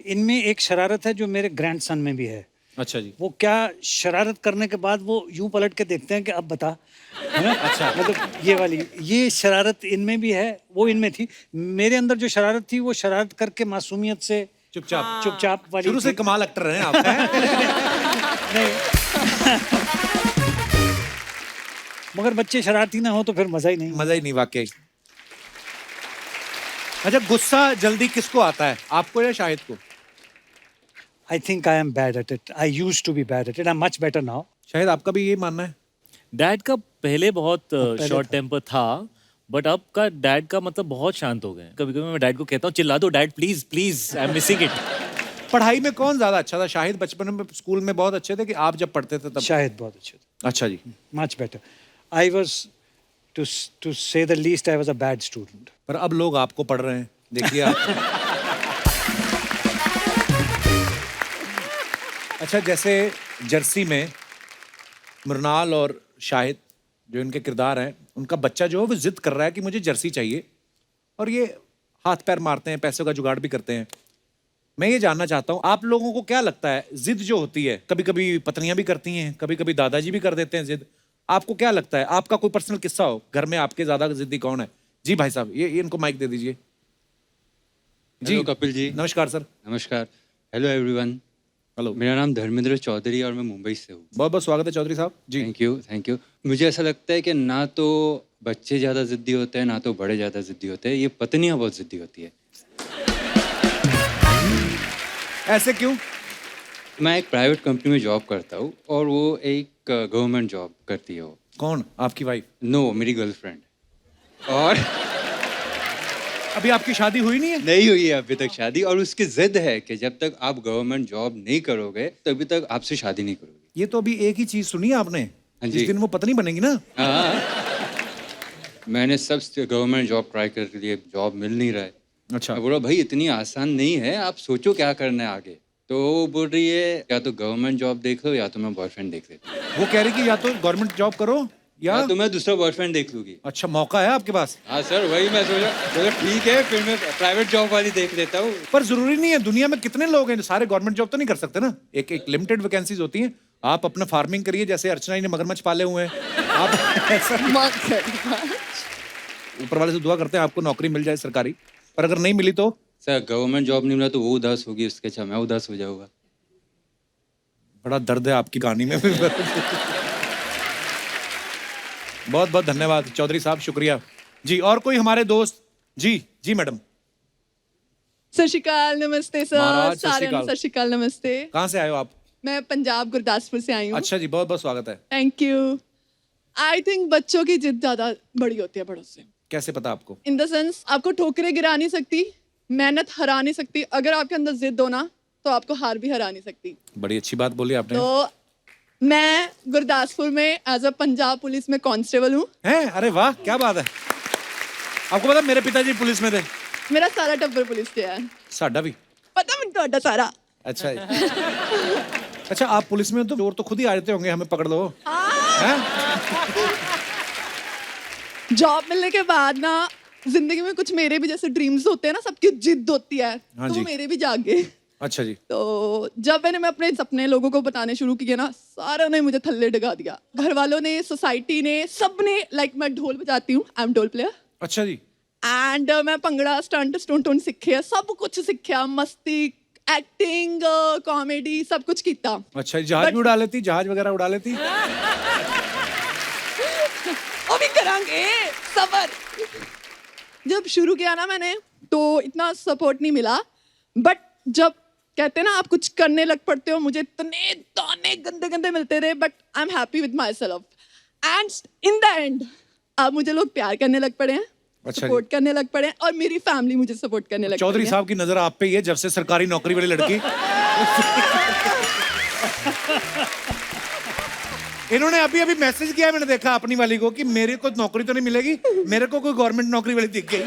इनमें एक शरारत है जो मेरे ग्रैंडसन में भी है। अच्छा जी। वो क्या, शरारत करने के बाद वो यूं पलट के देखते हैं कि अब बता, है ना? अच्छा, मतलब ये वाली, ये शरारत इनमें भी है, वो इनमें थी। मेरे अंदर जो शरारत थी वो शरारत करके मासूमियत से चुपचाप वाली शुरू से थी। कमाल एक्टर रहे हैं आप। हैं? नहीं। मगर बच्चे शरारती ना हो तो फिर मजा ही नहीं। मजा ही नहीं वाकई। अच्छा, गुस्सा जल्दी किसको आता है, आपको या शाहिद को? I think I am bad at it. I used to be bad at it. I'm much better now. शायद आपका भी ये मानना है? डैड का पहले बहुत शॉर्ट था। टेम्पर था, बट अब का डैड का मतलब बहुत शांत हो गए। कभी कभी मैं डैड को कहता हूँ चिल्ला दो dad please please, I am missing it. पढ़ाई में कौन ज्यादा अच्छा था? शाहिद बचपन में स्कूल में बहुत अच्छे थे कि आप जब पढ़ते थे तब? शायद बहुत अच्छे थे। अच्छा जी। Much better. I was, to say the least, I was a bad student. पर अब लोग आपको पढ़ रहे हैं, देखिए आप। अच्छा, जैसे जर्सी में मृणाल और शाहिद जो इनके किरदार हैं, उनका बच्चा जो है वो जिद कर रहा है कि मुझे जर्सी चाहिए, और ये हाथ पैर मारते हैं, पैसों का जुगाड़ भी करते हैं। मैं ये जानना चाहता हूँ आप लोगों को क्या लगता है, जिद जो होती है कभी कभी पत्नियां भी करती हैं, कभी कभी दादाजी भी कर देते हैं जिद, आपको क्या लगता है? आपका कोई पर्सनल किस्सा हो घर में, आपके ज्यादा जिद्दी कौन है? जी भाई साहब, ये इनको माइक दे दीजिए। हेलो कपिल जी। नमस्कार सर। नमस्कार। Hello everyone. हेलो। मेरा नाम धर्मेंद्र चौधरी और मैं मुंबई से हूँ। बहुत बहुत स्वागत है चौधरी साहब जी। Thank you. मुझे ऐसा लगता है कि ना तो बच्चे ज़्यादा जिद्दी होते हैं ना तो बड़े ज़्यादा जिद्दी होते हैं, ये पत्नियाँ बहुत जिद्दी होती है। ऐसे क्यों? मैं एक प्राइवेट कंपनी में जॉब करता हूँ और वो एक गवर्नमेंट जॉब करती है। वो कौन, आपकी वाइफ? नो, मेरी गर्लफ्रेंड। और अभी आपकी शादी हुई नहीं है? नहीं हुई है अभी तक शादी, और उसकी जिद है कि जब तक आप गवर्नमेंट जॉब नहीं करोगे तभी तक आपसे शादी नहीं करोगे। ये तो अभी एक ही चीज सुनी है आपने, हाँ जी। जिस दिन वो पत्नी बनेगी ना। हाँ, मैंने सब गवर्नमेंट जॉब ट्राई कर लिए, जॉब मिल नहीं रहा है। अच्छा। मैं बोला भाई इतनी आसान नहीं है, आप सोचो क्या करना है आगे। तो वो बोल रही है या तो गवर्नमेंट जॉब देख लो या तो मैं बॉयफ्रेंड देख लेती हूँ, वो कह रही कि या तो गवर्नमेंट जॉब करो या तो मैं दूसरा बॉयफ्रेंड देख लूंगी। अच्छा, मौका है आपके पास। हाँ सर, वही मैं सोचा चलो ठीक है फिर मैं प्राइवेट जॉब वाली देख लेता हूँ। पर जरूरी नहीं है, दुनिया में कितने लोग हैं, सारे गवर्नमेंट जॉब तो नहीं कर सकते ना, एक एक लिमिटेड वैकेंसीज होती हैं। आप अपना फार्मिंग करिए, जैसे अर्चना जी ने मगरमच्छ पाले हुए हैं। आप ऐसा ऊपर वाले से दुआ करते हैं आपको नौकरी मिल जाए सरकारी, पर अगर नहीं मिली तो? सर गवर्नमेंट जॉब नहीं मिला तो वो उदास होगी, उसके अच्छा मैं उदास हो जाऊंगा। बड़ा दर्द है आपकी कहानी में। बहुत बहुत धन्यवाद चौधरी साहब, शुक्रिया जी। और कोई हमारे दोस्त? जी जी मैडम। सत श्री अकाल, नमस्ते सर। महाराज, सत श्री साਰਿਆਂ ਨੂੰ अकाल। सत श्री अकाल, नमस्ते। कहाँ से आए हो आप? मैं पंजाब गुरदासपुर से आई हूँ। अच्छा जी, बहुत बहुत स्वागत है। Thank you. आई थिंक बच्चों की जिद ज्यादा बड़ी होती है बड़ों से। कैसे पता आपको? इन द सेंस आपको ठोकरें गिरा नहीं सकती, मेहनत हरा नहीं सकती। अगर आपके अंदर जिद हो ना तो आपको हार भी हरा नहीं सकती। बड़ी अच्छी बात बोली आपने। तो मैं गुरदासपुर में एज अ पंजाब पुलिस में कांस्टेबल हूँ। हैं? अरे वाह, क्या बात है। आपको पता मेरे पिताजी पुलिस में थे। मेरा सारा टब्बर पुलिस से है। साडा भी। पता मैं ਤੁਹਾਡਾ सारा। अच्छा जी। अच्छा, आप पुलिस में हो तो चोर तो खुद ही आ जाते होंगे, हमें पकड़ लो। हैं? जॉब मिलने के बाद ना जिंदगी में कुछ मेरे भी जैसे ड्रीम्स होते हैं ना, सबकी जिद होती है, हाँ तो जी। वो मेरे भी जाग गए। अच्छा जी। तो जब मैंने अपने सपने लोगों को बताने शुरू किए ना, सारा ने मुझे थल्ले डगा दिया। घर वालों ने, सोसाइटी ने, सब ने। लाइक मैं ढोल बजाती हूँ, आई एम ढोल प्लेयर। अच्छा जी। एंड मैं भंगड़ा स्टंट सीखे, सब कुछ सीखा, मस्ती, एक्टिंग, कॉमेडी, सब कुछ किया। अच्छा जी, जहाज भी उड़ा लेती, जहाज वगैरह उड़ा लेती। वो भी करांगे, सबर। जब शुरू किया ना मैंने तो इतना सपोर्ट नहीं मिला, बट जब कहते हैं ना आप कुछ करने लग पड़ते हो, मुझे इतने ताने गंदे गंदे मिलते थे, but I am happy with my self. And in the end अब मुझे लोग प्यार करने लग पड़े हैं, अच्छा सपोर्ट करने लग पड़े हैं, और मेरी फैमिली मुझे सपोर्ट करने लग चौधरी पड़ी है। साहब की नजर आप पे ही है जब से सरकारी नौकरी वाली लड़की। इन्होंने अभी अभी मैसेज किया, मैंने देखा अपनी वाली को कि मेरे को नौकरी तो नहीं मिलेगी, मेरे को कोई गवर्नमेंट नौकरी वाली दिख गई।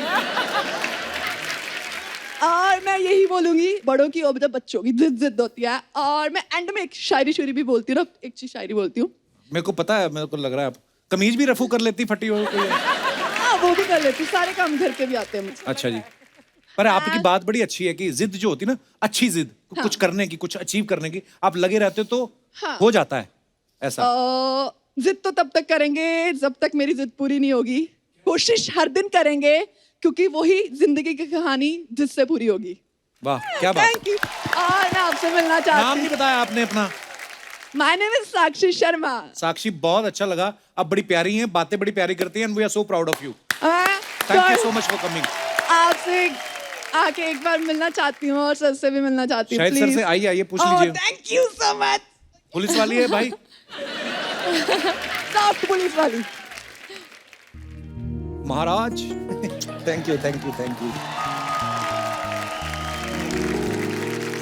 और मैं यही बोलूंगी, बड़ों की और बच्चों की जिद होती है। और मैं एंड में एक शायरी भी बोलती हूँ ना, एक चीज शायरी बोलती हूँ। मेरे को पता है, मेरे को लग रहा है आप कमीज भी रफू कर लेती फटी हो कोई। हाँ, वो भी कर लेती, सारे काम घर के भी आते हैं मुझे। अच्छा जी। पर आपकी बात बड़ी अच्छी है कि जिद जो होती है ना, अच्छी जिद, कुछ करने की, कुछ अचीव करने की, आप लगे रहते हो तो हाँ। हो जाता है ऐसा। जिद तो तब तक करेंगे जब तक मेरी जिद पूरी नहीं होगी। कोशिश हर दिन करेंगे, क्योंकि वही जिंदगी की कहानी जिससे पूरी होगी। वाह, क्या बात। Thank you. और मैं आपसे मिलना नाम चाहती नहीं हूँ। बताया आपने अपना। माय नेम इज साक्षी शर्मा। साक्षी, बहुत अच्छा लगा। आप बड़ी प्यारी हैं, बातें बड़ी प्यारी करती हैं, and we are so proud of you. Thank you so much for coming. आपसे आके एक बार मिलना चाहती हूँ, और सर से भी मिलना चाहती हूँ। शायद सर से आइए, आइए, पूछ लीजिए। Thank you so much. Police वाली है भाई। सॉफ्ट पुलिस वाली। महाराज। Thank you, thank you, thank you.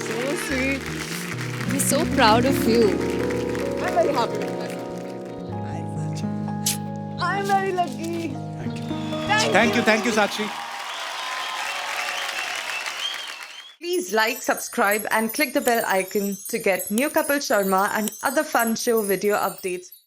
So sweet. I'm so proud of you. I'm very happy with myself. I'm very lucky. Thank you, thank you Sakshi. Please like, subscribe and click the bell icon to get new Kapil Sharma and other fun show video updates